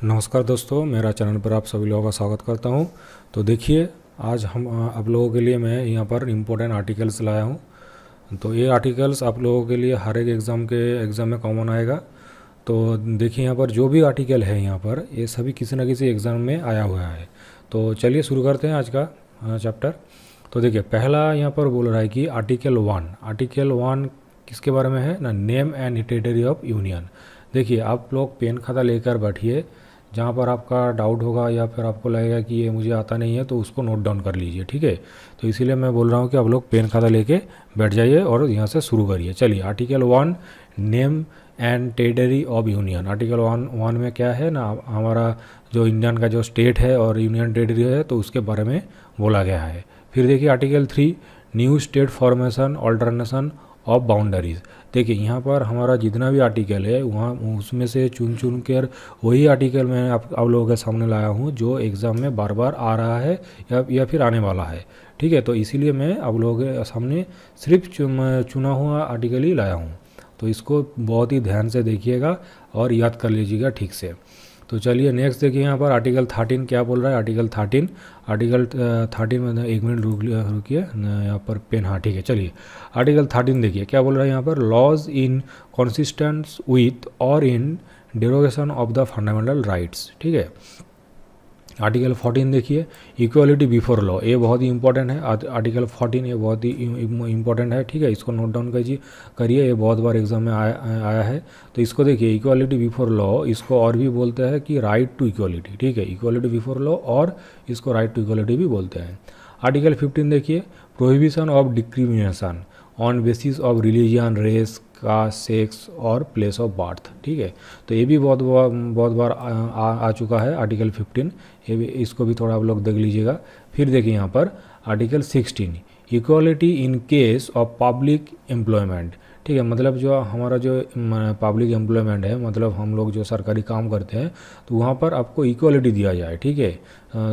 नमस्कार दोस्तों, मेरा चैनल पर आप सभी लोगों का स्वागत करता हूं। तो देखिए, आज हम आप लोगों के लिए मैं यहाँ पर इम्पोर्टेंट आर्टिकल्स लाया हूं। तो ये आर्टिकल्स आप लोगों के लिए हर एक एग्ज़ाम में कॉमन आएगा। तो देखिए, यहाँ पर जो भी आर्टिकल है यहाँ पर, ये सभी किसी न किसी एग्ज़ाम में आया हुआ है। तो चलिए शुरू करते हैं आज का चैप्टर। तो देखिए, पहला यहाँ पर बोल रहा है कि आर्टिकल 1 किसके बारे में है ना, name and territory of union. देखिए, आप लोग पेन खाता लेकर बैठिए, जहाँ पर आपका डाउट होगा या फिर आपको लगेगा कि ये मुझे आता नहीं है तो उसको नोट डाउन कर लीजिए, ठीक है। तो इसीलिए मैं बोल रहा हूँ कि आप लोग पेन खाता लेके बैठ जाइए और यहाँ से शुरू करिए। चलिए, article 1 name and territory of union. Article 1 में क्या है ना, हमारा जो इंडियन का जो स्टेट है और यूनियन टेरिटरी है तो उसके बारे में बोला गया है। फिर देखिए article 3 new state formation alternation of boundaries. देखिए, यहाँ पर हमारा जितना भी आर्टिकल है वहाँ उसमें से चुन चुन कर वही आर्टिकल मैं आप लोगों के सामने लाया हूँ जो एग्ज़ाम में बार बार आ रहा है या फिर आने वाला है, ठीक है। तो इसीलिए मैं आप लोगों के सामने सिर्फ चुना हुआ आर्टिकल ही लाया हूँ। तो इसको बहुत ही ध्यान से देखिएगा और याद कर लीजिएगा ठीक से। तो चलिए नेक्स्ट देखिए, यहाँ पर आर्टिकल 13 क्या बोल रहा है। आर्टिकल 13 में एक मिनट रुकिए, यहाँ पर पेन, हाँ ठीक है। चलिए आर्टिकल 13 देखिए क्या बोल रहा है यहाँ पर, लॉज इन कॉन्सिस्टेंस विथ और in derogation of the fundamental rights, ठीक है। आर्टिकल 14 देखिए, इक्वालिटी बिफोर लॉ, ये बहुत ही इंपॉर्टेंट है। आर्टिकल 14 ये बहुत ही इंपॉर्टेंट है, ठीक है। इसको नोट डाउन करिए, ये बहुत बार एग्जाम में आया है। तो इसको देखिए, इक्वालिटी बिफोर लॉ, इसको और भी बोलते हैं कि राइट टू इक्वालिटी, ठीक है। इक्वालिटी बिफोर लॉ और इसको राइट टू इक्वालिटी भी बोलते हैं। आर्टिकल 15 देखिए, prohibition of discrimination on basis of religion, race, caste, sex और प्लेस ऑफ बर्थ, ठीक है। तो ये भी बहुत बार आ चुका है आर्टिकल 15, ये भी, इसको भी थोड़ा आप लोग देख लीजिएगा। फिर देखिए यहाँ पर article 16 equality in case of public employment, ठीक है। मतलब जो हमारा जो पब्लिक एम्प्लॉयमेंट है, मतलब हम लोग जो सरकारी काम करते हैं तो वहाँ पर आपको इक्वालिटी दिया जाए, ठीक है।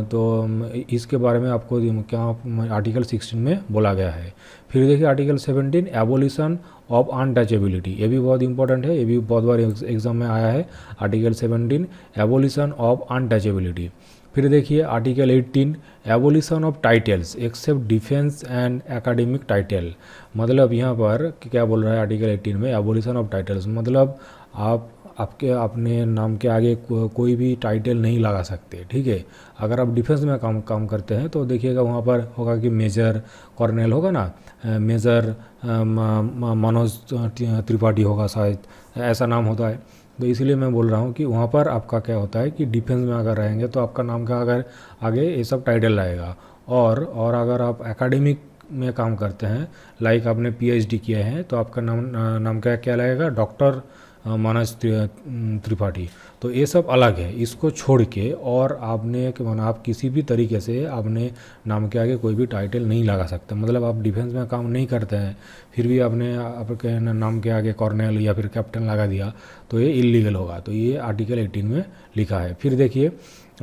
तो इसके बारे में आपको क्या आर्टिकल 16 में बोला गया है। फिर देखिए आर्टिकल 17 एबोलिशन ऑफ अनटचेबिलिटी, ये भी बहुत इंपॉर्टेंट है, ये भी बहुत बार एग्जाम में आया है। Article 17 abolition of untouchability. फिर देखिए article 18 abolition of titles except defence and academic title. मतलब यहाँ पर क्या बोल रहा है आर्टिकल 18 में, एबोलिशन ऑफ टाइटल्स मतलब आप आपके अपने नाम के आगे कोई भी टाइटल नहीं लगा सकते, ठीक है। अगर आप डिफेंस में काम करते हैं तो देखिएगा वहाँ पर होगा कि मेजर कॉर्नेल होगा ना, मेजर मनोज त्रिपाठी होगा शायद, ऐसा नाम होता है। तो इसीलिए मैं बोल रहा हूँ कि वहाँ पर आपका क्या होता है कि डिफेंस में अगर रहेंगे तो आपका नाम का अगर आगे ये सब टाइटल रहेगा। और अगर आप एकेडमिक में काम करते हैं, लाइक आपने PhD किया है, तो आपका नाम क्या लगेगा, डॉक्टर मनोज त्रिपाठी। तो ये सब अलग है, इसको छोड़ के और आपने आप किसी भी तरीके से आपने नाम के आगे कोई भी टाइटल नहीं लगा सकते। मतलब आप डिफेंस में काम नहीं करते हैं फिर भी आपने आपके नाम के आगे कॉर्नेल या फिर कैप्टन लगा दिया तो ये इलीगल होगा। तो ये आर्टिकल 18 में लिखा है। फिर देखिए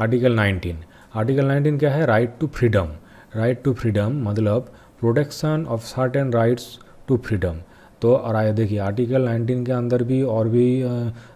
आर्टिकल 19 क्या है, right to freedom. Right to freedom मतलब protection of certain rights to freedom. तो और देखिए आर्टिकल 19 के अंदर भी और भी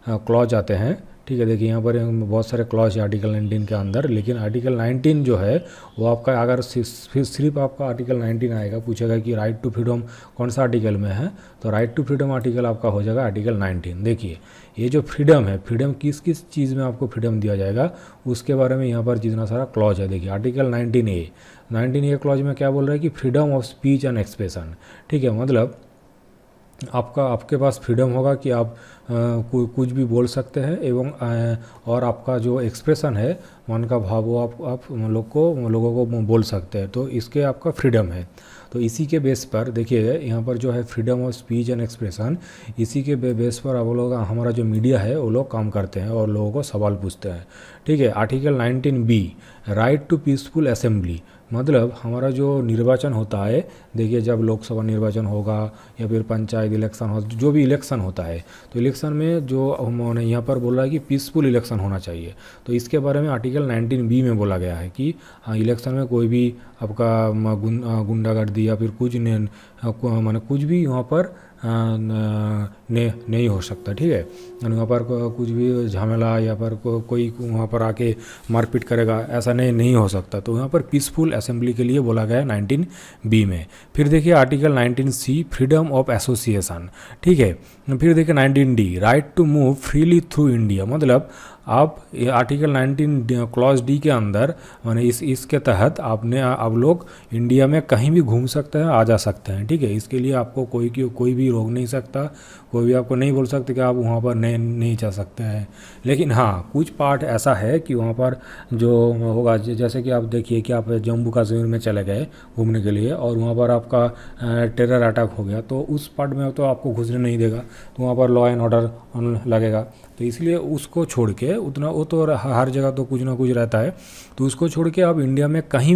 क्लॉज आते हैं, ठीक है। देखिए यहाँ पर बहुत सारे क्लॉज है आर्टिकल 19 के अंदर, लेकिन आर्टिकल 19 जो है वो आपका अगर सिर्फ आपका आर्टिकल 19 आएगा, पूछेगा कि राइट टू फ्रीडम कौन सा आर्टिकल में है, तो राइट टू फ्रीडम आर्टिकल आपका हो जाएगा आर्टिकल 19। देखिए ये जो फ्रीडम है, फ्रीडम किस किस चीज़ में आपको फ्रीडम दिया जाएगा उसके बारे में यहाँ पर जितना सारा क्लॉज है। देखिए आर्टिकल 19A क्लॉज में क्या बोल रहा है कि freedom of speech and expression, ठीक है। मतलब आपके पास फ्रीडम होगा कि आप कुछ भी बोल सकते हैं एवं और आपका जो एक्सप्रेशन है, मन का भाव, वो आप लोगों को बोल सकते हैं। तो इसके आपका फ्रीडम है। तो इसी के बेस पर देखिए यहाँ पर जो है freedom of speech and expression, इसी के बेस पर आप लोग, हमारा जो मीडिया है वो लोग काम करते हैं और लोगों को सवाल पूछते हैं, ठीक है। Article 19B right to peaceful assembly. मतलब हमारा जो निर्वाचन होता है, देखिए जब लोकसभा निर्वाचन होगा या फिर पंचायत इलेक्शन हो, जो भी इलेक्शन होता है, तो इलेक्शन में जो उन्होंने यहाँ पर बोला है कि पीसफुल इलेक्शन होना चाहिए। तो इसके बारे में आर्टिकल 19B में बोला गया है कि हाँ, इलेक्शन में कोई भी आपका गुंडागर्दी या फिर कुछ भी वहाँ पर नहीं हो सकता, ठीक है। वहाँ पर कुछ भी झमेला या पर कोई वहाँ पर आके मारपीट करेगा, ऐसा नहीं हो सकता। तो यहाँ पर पीसफुल असेंबली के लिए बोला गया है 19B में। फिर देखिए article 19C freedom of association, ठीक है। फिर देखिए 19D right to move freely through India, मतलब आप आर्टिकल 19 क्लॉज डी के अंदर माने इसके तहत आप लोग इंडिया में कहीं भी घूम सकते हैं, आ जा सकते हैं, ठीक है। इसके लिए आपको कोई भी रोक नहीं सकता, कोई भी आपको नहीं बोल सकते कि आप वहाँ पर नहीं जा सकते हैं। लेकिन हाँ, कुछ पार्ट ऐसा है कि वहाँ पर जो होगा, जैसे कि आप देखिए कि आप जम्मू कश्मीर में चले गए घूमने के लिए और वहाँ पर आपका टेरर अटैक हो गया, तो उस पार्ट में तो आपको घुसने नहीं देगा, तो वहाँ पर लॉ एंड ऑर्डर लगेगा। तो इसलिए उसको छोड़ के उतना, वो तो हर जगह तो कुछ ना कुछ रहता है, तो उसको छोड़ के आप इंडिया में कहीं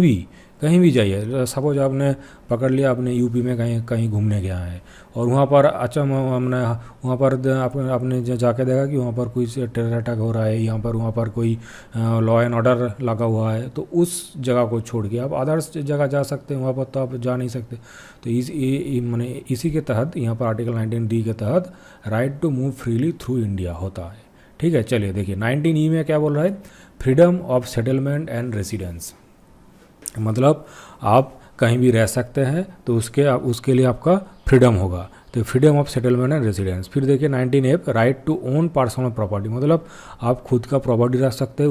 भी जाइए। सपोज आपने पकड़ लिया, आपने यूपी में कहीं घूमने गया है और वहाँ पर अच्छा हमने वहाँ पर आपने जाके देखा कि वहाँ पर कोई टेरर अटैक हो रहा है, वहाँ पर कोई लॉ एंड ऑर्डर लगा हुआ है, तो उस जगह को छोड़ के आप अदर्स जगह जा सकते हैं, वहाँ पर तो आप जा नहीं सकते। तो माने इसी के तहत यहाँ पर आर्टिकल 19D के तहत right to move freely through India होता है, ठीक है। चलिए देखिए 19E में क्या बोल रहा है, freedom of settlement and residence, मतलब आप कहीं भी रह सकते हैं, तो उसके लिए आपका फ्रीडम होगा, तो freedom of settlement and residence. फिर देखिए 19F right to own personal property, मतलब आप खुद का प्रॉपर्टी रख सकते हैं,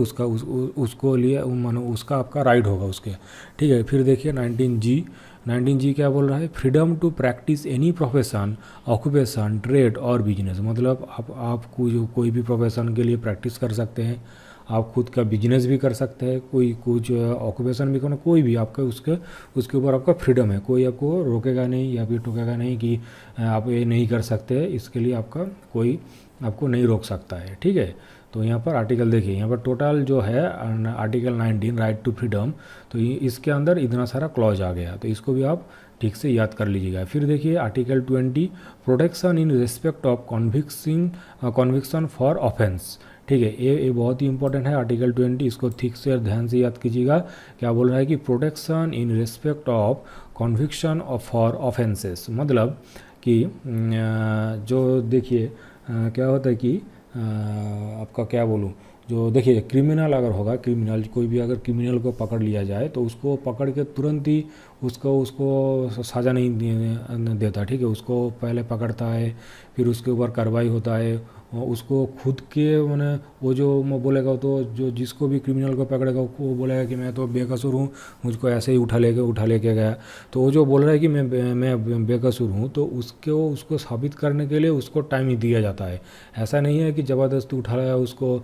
उसको लिए मानो उसका आपका राइट होगा उसके, ठीक है। फिर देखिए 19G क्या बोल रहा है, freedom to practise any profession, occupation, trade और बिजनेस, मतलब आप कोई भी प्रोफेशन के लिए प्रैक्टिस कर सकते हैं, आप खुद का बिजनेस भी कर सकते हैं, कोई कुछ ऑक्यूपेशन भी करना, कोई भी आपका उसके ऊपर आपका फ्रीडम है, कोई आपको रोकेगा नहीं या फिर टोकेगा नहीं कि आप ये नहीं कर सकते, इसके लिए आपका कोई आपको नहीं रोक सकता है, ठीक है। तो यहाँ पर आर्टिकल देखिए, यहाँ पर टोटल जो है आर्टिकल 19 राइट टू फ्रीडम, तो इसके अंदर इतना सारा क्लॉज आ गया, तो इसको भी आप ठीक से याद कर लीजिएगा। फिर देखिए article 20 protection in respect of conviction for offence, ठीक है। ये बहुत ही इंपॉर्टेंट है आर्टिकल 20, इसको ठीक से ध्यान से याद कीजिएगा। क्या बोल रहा है कि protection in respect of conviction for offences, मतलब कि जो देखिए क्या होता है कि आपका क्या बोलूँ, जो देखिए क्रिमिनल अगर होगा, कोई भी अगर क्रिमिनल को पकड़ लिया जाए तो उसको पकड़ के तुरंत ही उसको सज़ा नहीं देता, ठीक है। उसको पहले पकड़ता है, फिर उसके ऊपर कार्रवाई होता है, उसको खुद के माने वो जो बोलेगा, तो जो जिसको भी क्रिमिनल को पकड़ेगा वो बोलेगा कि मैं तो बेकसूर हूँ, मुझको ऐसे ही उठा लेके गया, तो वो जो बोल रहा है कि मैं बेकसूर हूँ, तो उसको साबित करने के लिए उसको टाइम ही दिया जाता है। ऐसा नहीं है कि ज़बरदस्ती उठाया उसको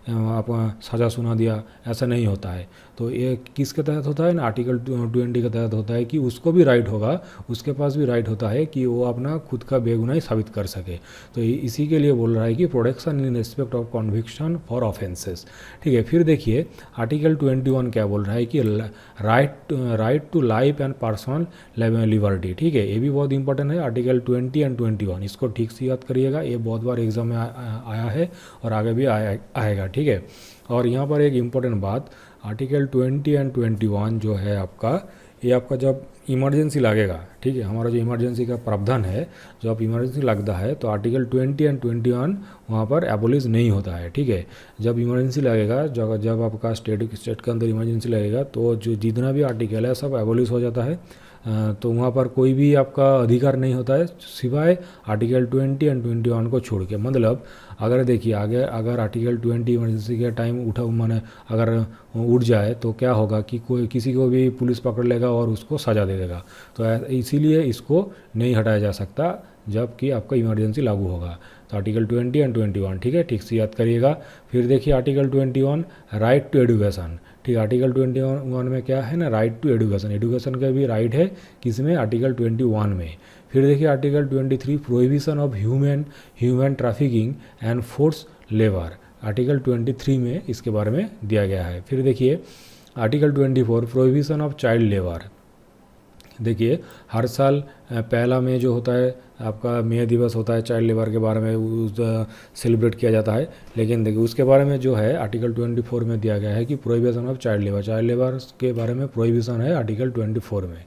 आप सज़ा सुना दिया, ऐसा नहीं होता है। तो ये किसके तहत होता है ना, आर्टिकल 20 के तहत होता है कि उसको भी राइट होगा, उसके पास भी राइट होता है कि वो अपना खुद का बेगुनाही साबित कर सके। तो इसी के लिए बोल रहा है कि protection in respect of conviction for offences, ठीक है। फिर देखिए आर्टिकल 21 क्या बोल रहा है कि right to life and personal liberty, ठीक है। ये भी बहुत इंपॉर्टेंट है आर्टिकल 20 एंड 21, इसको ठीक से याद करिएगा, ये बहुत बार एग्जाम में आया है और आगे भी आएगा, ठीक है। और यहाँ पर एक इम्पॉर्टेंट बात, आर्टिकल 20 एंड 21 जो है आपका, ये आपका जब इमरजेंसी लगेगा, ठीक है, हमारा जो इमरजेंसी का प्रावधान है, जब इमरजेंसी लगता है तो आर्टिकल 20 एंड 21 वहाँ पर एबोलिश नहीं होता है, ठीक है। जब इमरजेंसी लगेगा, जब आपका स्टेट के अंदर इमरजेंसी लगेगा, तो जो जितना भी आर्टिकल है सब एबोलिश हो जाता है, तो वहाँ पर कोई भी आपका अधिकार नहीं होता है सिवाय आर्टिकल 20 एंड 21 को छोड़ के। मतलब अगर देखिए आगे अगर आर्टिकल 20 इमरजेंसी के टाइम माने अगर उठ जाए तो क्या होगा कि किसी को भी पुलिस पकड़ लेगा और उसको सज़ा दे देगा, तो इसीलिए इसको नहीं हटाया जा सकता जबकि आपका इमरजेंसी लागू होगा। तो आर्टिकल 20 एंड 21, ठीक है, ठीक से याद करिएगा। फिर देखिए आर्टिकल 21 राइट टू एडुकेशन, ठीक है। आर्टिकल 21 में क्या है ना, राइट टू एडुकेशन का भी राइट है, किसमें, आर्टिकल 21 में। फिर देखिए article 23 prohibition of human trafficking and force labour, article 23 में इसके बारे में दिया गया है। फिर देखिए article 24 prohibition of child labour, देखिए हर साल पहला मई जो होता है आपका मई दिवस होता है, चाइल्ड लेबर के बारे में सेलिब्रेट किया जाता है, लेकिन देखिए उसके बारे में जो है आर्टिकल 24 में दिया गया है कि प्रोहिबिशन ऑफ चाइल्ड लेबर के बारे में प्रोहिबिशन है आर्टिकल 24 में।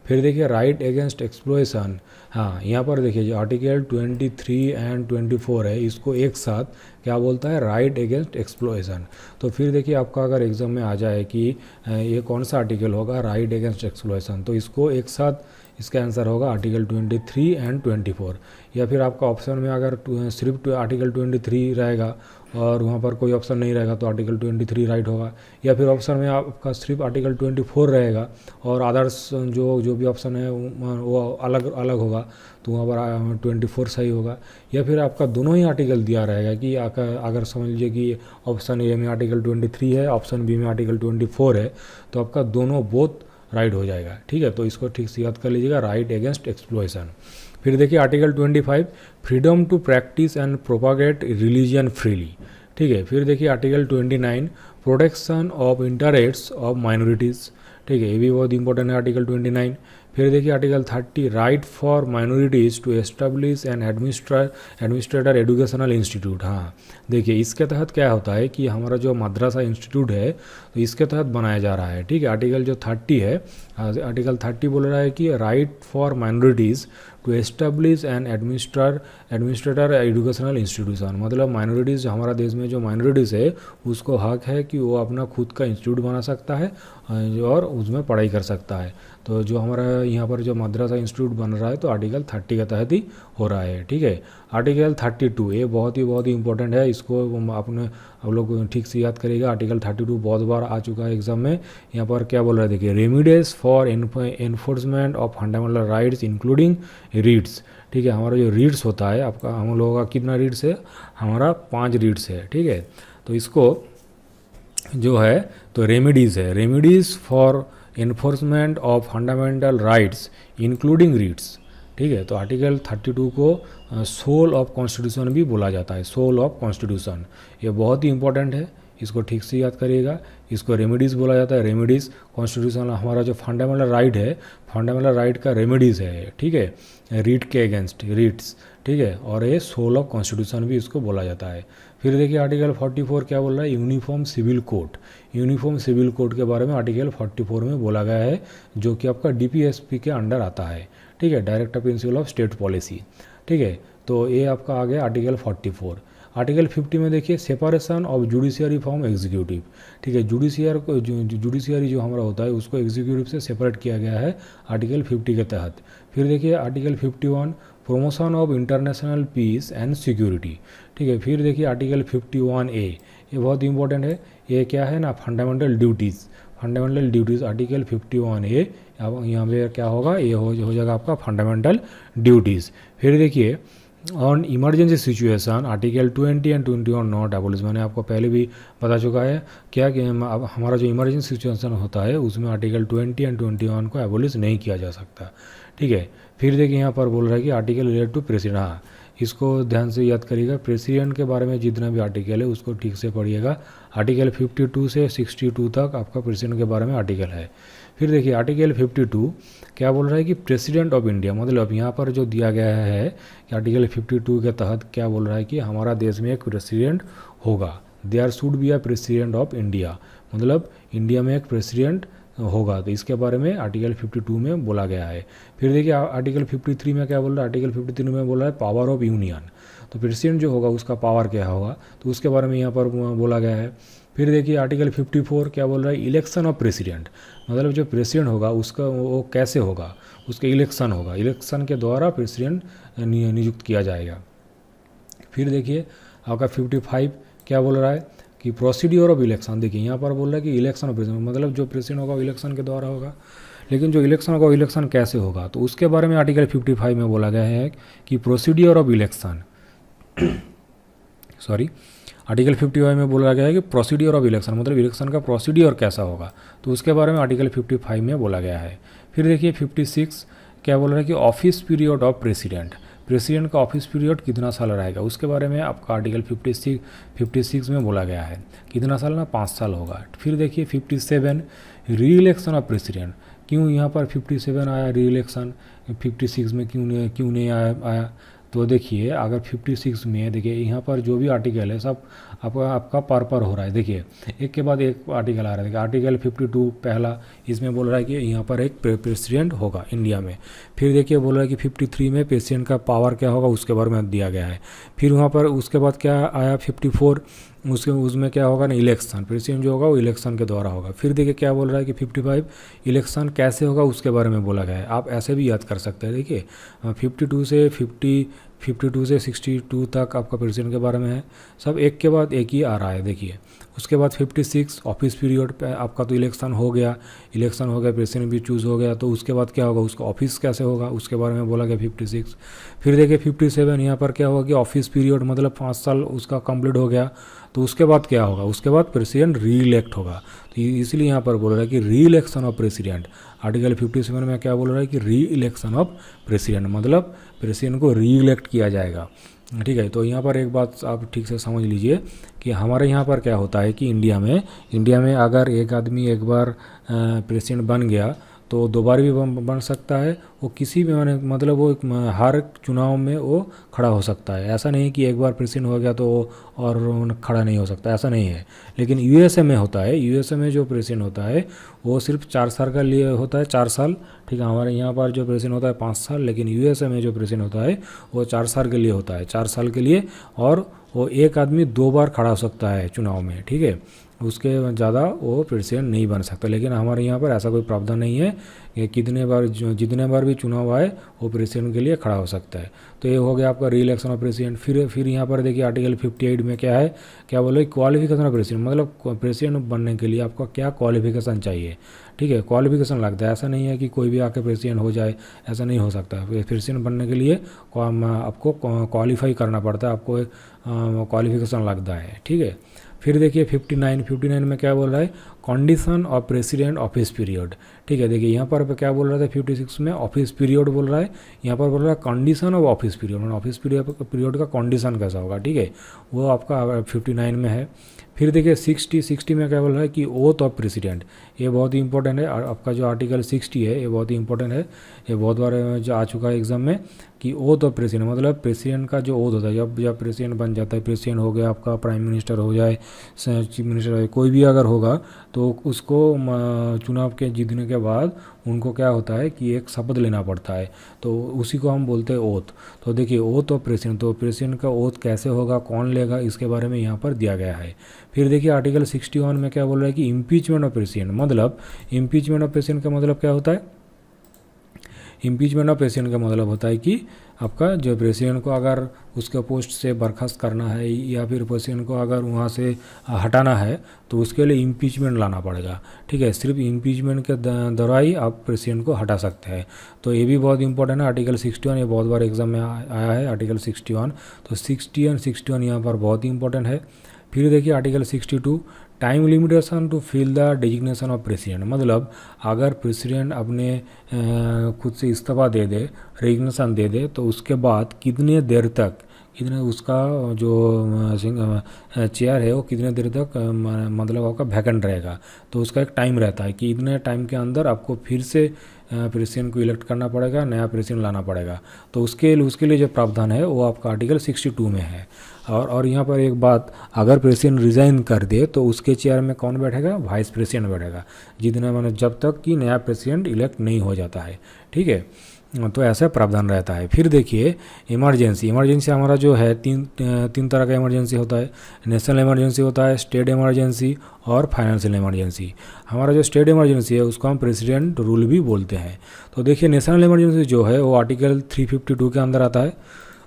फिर देखिए राइट अगेंस्ट एक्सप्लॉयशन, हाँ यहाँ पर देखिए जो आर्टिकल 23 एंड 24 है इसको एक साथ क्या बोलता है, राइट अगेंस्ट एक्सप्लॉयशन। तो फिर देखिए आपका अगर एग्जाम में आ जाए कि ये कौन सा आर्टिकल होगा, राइट अगेंस्ट एक्सप्लॉयशन, तो इसको एक साथ इसका आंसर होगा आर्टिकल 23 एंड 24। या फिर आपका ऑप्शन में अगर सिर्फ आर्टिकल 23 रहेगा और वहाँ पर कोई ऑप्शन नहीं रहेगा तो आर्टिकल 23 राइट होगा। या फिर ऑप्शन में आपका सिर्फ आर्टिकल 24 रहेगा और अदर्स जो भी ऑप्शन है वो अलग अलग होगा तो वहाँ पर 24 सही होगा। या फिर आपका दोनों ही आर्टिकल दिया रहेगा कि अगर समझ लीजिए कि ऑप्शन ए में आर्टिकल 23 है, ऑप्शन बी में आर्टिकल 24 है, तो आपका दोनों बोथ राइट हो जाएगा। ठीक है, तो इसको ठीक से याद कर लीजिएगा, राइट अगेंस्ट एक्सप्लॉयशन। फिर देखिए article 25 freedom to practise and propagate religion freely. ठीक है, फिर देखिए article 29 protection of interests of minorities. ठीक है, ये भी बहुत इंपॉर्टेंट है आर्टिकल 29। फिर देखिए article 30 right for minorities to establish and administrator educational institute. हाँ देखिए इसके तहत क्या होता है कि हमारा जो मद्रासा इंस्टीट्यूट है तो इसके तहत बनाया जा रहा है। ठीक है, आर्टिकल जो 30 है, आर्टिकल 30 बोल रहा है कि right for minorities to establish and administrator educational institution, मतलब माइनॉरिटीज़, हमारा देश में जो माइनॉरिटीज़ है उसको हक है कि वो अपना खुद का इंस्टीट्यूट बना सकता है और उसमें पढ़ाई कर सकता है। तो जो हमारा यहाँ पर जो मद्रासा इंस्टीट्यूट बन रहा है तो आर्टिकल 30 के तहत ही हो रहा है। ठीक है, आर्टिकल 32 ये बहुत ही इंपॉर्टेंट है, इसको आपने आप लोग ठीक से याद करिएगा। आर्टिकल 32 बहुत बार आ चुका है एग्जाम में। यहाँ पर क्या बोल रहा है देखिए, remedies for enforcement of fundamental rights including reads. ठीक है, हमारा जो रीड्स होता है आपका, हम लोगों का कितना रीड्स है, हमारा 5 रीड्स है। ठीक है, तो इसको जो है तो रेमिडीज़ है, remedies for enforcement of fundamental rights including reads. ठीक है, तो आर्टिकल 32 को सोल ऑफ कॉन्स्टिट्यूशन भी बोला जाता है, सोल ऑफ कॉन्स्टिट्यूशन, ये बहुत ही इंपॉर्टेंट है, इसको ठीक से याद करिएगा। इसको रेमिडीज़ बोला जाता है, रेमिडीज़ कॉन्स्टिट्यूशन हमारा जो फंडामेंटल राइट है, फंडामेंटल राइट का रेमिडीज़ है। ठीक है, रीट के अगेंस्ट रीट्स। ठीक है, और ये सोल ऑफ कॉन्स्टिट्यूशन भी इसको बोला जाता है। फिर देखिए आर्टिकल 44 क्या बोल रहा है, uniform civil code. Uniform civil code के बारे में आर्टिकल 44 में बोला गया है, जो कि आपका डीपीएसपी के अंडर आता है। ठीक है, director principle of state policy. ठीक है, तो ये आपका आ गया आर्टिकल 44। आर्टिकल 50 में देखिए separation of judiciary from executive. ठीक है, जुडिशियरी जो हमारा होता है उसको एग्जीक्यूटिव से सेपरेट किया गया है आर्टिकल 50 के तहत। फिर देखिए article 51 promotion of international peace and security. ठीक है, फिर देखिए आर्टिकल 51A, ये बहुत इंपॉर्टेंट है, ये क्या है ना, fundamental duties. Fundamental duties article 51A, अब यहाँ पे क्या होगा, ये हो जाएगा आपका फंडामेंटल ड्यूटीज़। फिर देखिए on emergency situation article 20 and 21 not abolish, मैंने आपको पहले भी बता चुका है क्या कि अब हमारा जो इमरजेंसी सिचुएशन होता है उसमें आर्टिकल 20 एंड 21 को एबोलिश नहीं किया जा सकता। ठीक है, फिर देखिए यहाँ पर बोल रहा है कि आर्टिकल रिलेटेड टू प्रेसिडेंट। हाँ, इसको ध्यान से याद करिएगा, प्रेसिडेंट के बारे में जितना भी आर्टिकल है उसको ठीक से पढ़िएगा। आर्टिकल 52 से 62 तक आपका प्रेसिडेंट के बारे में आर्टिकल है। फिर देखिए आर्टिकल 52 क्या बोल रहा है कि प्रेसिडेंट ऑफ इंडिया, मतलब यहाँ पर जो दिया गया है कि आर्टिकल 52 के तहत क्या बोल रहा है कि हमारा देश में एक प्रेसिडेंट होगा, there should be a president of India, मतलब इंडिया में एक प्रेसिडेंट होगा। तो इसके बारे में आर्टिकल 52 में बोला गया है। फिर देखिए आर्टिकल 53 में क्या बोल रहा है, आर्टिकल 53 में बोला है पावर ऑफ यूनियन, तो प्रेसिडेंट जो होगा उसका पावर क्या होगा, तो उसके बारे में यहाँ पर बोला गया है। फिर देखिए आर्टिकल 54 क्या बोल रहा है, इलेक्शन ऑफ प्रेसिडेंट, मतलब जो प्रेसिडेंट होगा उसका वो कैसे होगा, उसके इलेक्शन होगा, इलेक्शन के द्वारा प्रेसिडेंट नियुक्त किया जाएगा। फिर देखिए आपका 55 क्या बोल रहा है कि प्रोसीड्योर ऑफ इलेक्शन। देखिए यहाँ पर बोल रहा है कि इलेक्शन ऑफ प्रेसिडेंट, मतलब जो प्रेसिडेंट होगा इलेक्शन के द्वारा होगा, लेकिन जो इलेक्शन होगा इलेक्शन कैसे होगा, तो उसके बारे में आर्टिकल 55 में बोला गया है कि procedure of election sorry article 55 में बोला गया है कि प्रोसीड्योर ऑफ इलेक्शन, मतलब इलेक्शन का प्रोसीड्योर कैसा होगा, तो उसके बारे में आर्टिकल 55 में बोला गया है। फिर देखिए 56 क्या बोल रहा है कि office period of president, president का ऑफिस पीरियड कितना साल रहेगा, उसके बारे में आपका आर्टिकल 56 में बोला गया है, कितना साल ना, 5 साल होगा। फिर देखिए 57 री इलेक्शन ऑफ प्रेसिडेंट, क्यों यहाँ पर 57 आया री इलेक्शन, 56 में क्यों नहीं आया, तो देखिए अगर 56 में देखिए यहाँ पर जो भी आर्टिकल है सब आपका पर हो रहा है। देखिए एक के बाद एक आर्टिकल आ रहा है। देखिए आर्टिकल 52 पहला, इसमें बोल रहा है कि यहाँ पर एक प्रेसिडेंट होगा इंडिया में। फिर देखिए बोल रहा है कि 53 में प्रेसिडेंट का पावर क्या होगा उसके बारे में दिया गया है। फिर वहाँ पर उसके बाद क्या आया 54, उसमें क्या होगा ना, इलेक्शन, प्रेसिडेंट जो होगा वो इलेक्शन के द्वारा होगा। फिर देखिए क्या बोल रहा है कि 55 इलेक्शन कैसे होगा उसके बारे में बोला गया है। आप ऐसे भी याद कर सकते हैं। देखिए 52 से 62 तक आपका प्रेसिडेंट के बारे में है, सब एक के बाद एक ही आ रहा है। देखिए उसके बाद 56 ऑफिस पीरियड पे आपका तो इलेक्शन हो गया, प्रेसिडेंट भी चूज़ हो गया, तो उसके बाद क्या होगा, उसका ऑफिस कैसे होगा उसके बारे में बोला गया 56। फिर देखिए 57 यहाँ पर क्या होगा कि ऑफिस पीरियड मतलब 5 साल उसका कंप्लीट हो गया, तो उसके बाद क्या होगा, उसके बाद प्रेसिडेंट री इलेक्ट होगा। तो इसलिए यहाँ पर बोल रहा है कि री इलेक्शन ऑफ प्रेसिडेंट। आर्टिकल 57 में क्या बोल रहा है कि री इलेक्शन ऑफ प्रेसिडेंट, मतलब प्रेसिडेंट को री इलेक्ट किया जाएगा। ठीक है, तो यहाँ पर एक बात आप ठीक से समझ लीजिए कि हमारे यहाँ पर क्या होता है कि इंडिया में अगर एक आदमी एक बार प्रेसिडेंट बन गया तो दोबारा भी बन सकता है। वो किसी भी मतलब वो हर चुनाव में वो खड़ा हो सकता है। ऐसा नहीं कि एक बार प्रेसिडेंट हो गया तो और खड़ा नहीं हो सकता, ऐसा नहीं है। लेकिन यूएसए में होता है, यूएसए में जो प्रेसिडेंट होता है वो सिर्फ 4 साल का लिए होता है, 4 साल। ठीक है, हमारे यहाँ पर जो प्रेसिडेंट होता है 5 साल, लेकिन यूएसए में जो प्रेसिडेंट होता है वो 4 साल के लिए होता है, 4 साल के लिए। और वो एक आदमी 2 बार खड़ा हो सकता है चुनाव में। ठीक है, उसके ज़्यादा वो प्रेसिडेंट नहीं बन सकता। लेकिन हमारे यहाँ पर ऐसा कोई प्रावधान नहीं है कि जितने बार भी चुनाव आए वो प्रेसिडेंट के लिए खड़ा हो सकता है। तो ये हो गया आपका री इलेक्शन ऑफ प्रेसिडेंट। फिर यहाँ पर देखिए आर्टिकल 58 में क्या है, क्या बोले, क्वालिफिकेशन ऑफ प्रेसिडेंट, मतलब प्रेसिडेंट बनने के लिए आपका क्या क्वालिफिकेशन चाहिए। ठीक है, क्वालिफिकेशन लगता है, ऐसा नहीं है कि कोई भी आके प्रेसिडेंट हो जाए, ऐसा नहीं हो सकता। प्रेसिडेंट बनने के लिए आपको क्वालिफाई करना पड़ता है, आपको क्वालिफिकेशन लगता है। ठीक है, फिर देखिए 59 में क्या बोल रहा है, condition of president office period. ठीक है, देखिए यहाँ पर क्या बोल रहा था 56 में ऑफिस पीरियड बोल रहा है, यहाँ पर बोल रहा है कंडीशन ऑफ ऑफिस पीरियड, मतलब ऑफिस पीरियड का कंडीशन कैसा होगा। ठीक है, वो आपका 59 में है। फिर देखिए 60 में क्या बोल रहा है कि ओथ ऑफ प्रेसिडेंट, ये बहुत ही इंपॉर्टेंट है। आपका जो आर्टिकल 60 है ये बहुत ही इंपॉर्टेंट है, ये बहुत बार जो आ चुका है एग्जाम में, कि ओथ ऑफ प्रेसिडेंट मतलब प्रेसिडेंट का जो ओथ होता है, जब प्रेसिडेंट बन जाता है, प्रेसिडेंट हो गया आपका, प्राइम मिनिस्टर हो जाए, चीफ मिनिस्टर हो जाए, कोई भी अगर होगा तो उसको चुनाव के जीतने के बाद उनको क्या होता है कि एक शपथ लेना पड़ता है, तो उसी को हम बोलते हैं ओथ। तो देखिए ओथ ऑफ प्रेसिडेंट, तो प्रेसिडेंट का ओथ कैसे होगा, कौन लेगा, इसके बारे में यहाँ पर दिया गया है। फिर देखिए आर्टिकल 61 में क्या बोल रहा है कि इम्पीचमेंट ऑफ प्रेसिडेंट, मतलब इम्पीचमेंट ऑफ प्रेसिडेंट का मतलब क्या होता है, इम्पीचमेंट ऑफ प्रेसिडेंट का मतलब होता है कि आपका जो प्रेसिडेंट को अगर उसके पोस्ट से बर्खास्त करना है या फिर प्रेसिडेंट को अगर वहाँ से हटाना है तो उसके लिए इम्पीचमेंट लाना पड़ेगा। ठीक है, सिर्फ इम्पीचमेंट के द्वारा ही आप प्रेसिडेंट को हटा सकते हैं। तो ये भी बहुत इंपॉर्टेंट है आर्टिकल 61, ये बहुत बार एग्जाम में आया है आर्टिकल 61। तो 60 और 61 यहाँ पर बहुत ही इंपॉर्टेंट है। फिर देखिए article 62 time limitation to fill the designation of president, मतलब अगर प्रेसिडेंट अपने खुद से इस्तीफा दे दे, रेजिग्नेशन दे दे, तो उसके बाद कितने देर तक, कितने उसका जो चेयर है वो कितने देर तक मतलब आपका वैकेंट रहेगा। तो उसका एक टाइम रहता है कि इतने टाइम के अंदर आपको फिर से प्रेसिडेंट को इलेक्ट करना पड़ेगा, नया प्रेसिडेंट लाना पड़ेगा। तो उसके लिए जो प्रावधान है वो आपका आर्टिकल 62 में है। और यहाँ पर एक बात, अगर प्रेसिडेंट रिज़ाइन कर दे तो उसके चेयर में कौन बैठेगा, वाइस प्रेसिडेंट बैठेगा, जितना मैंने जब तक कि नया प्रेसिडेंट इलेक्ट नहीं हो जाता है। ठीक है, तो ऐसा प्रावधान रहता है। फिर देखिए इमरजेंसी हमारा जो है तीन तरह का इमरजेंसी होता है। नेशनल इमरजेंसी होता है, स्टेट इमरजेंसी और फाइनेंशियल इमरजेंसी। हमारा जो स्टेट इमरजेंसी है उसको हम प्रेसिडेंट रूल भी बोलते हैं। तो देखिए नेशनल इमरजेंसी जो है वो आर्टिकल 352 के अंदर आता है।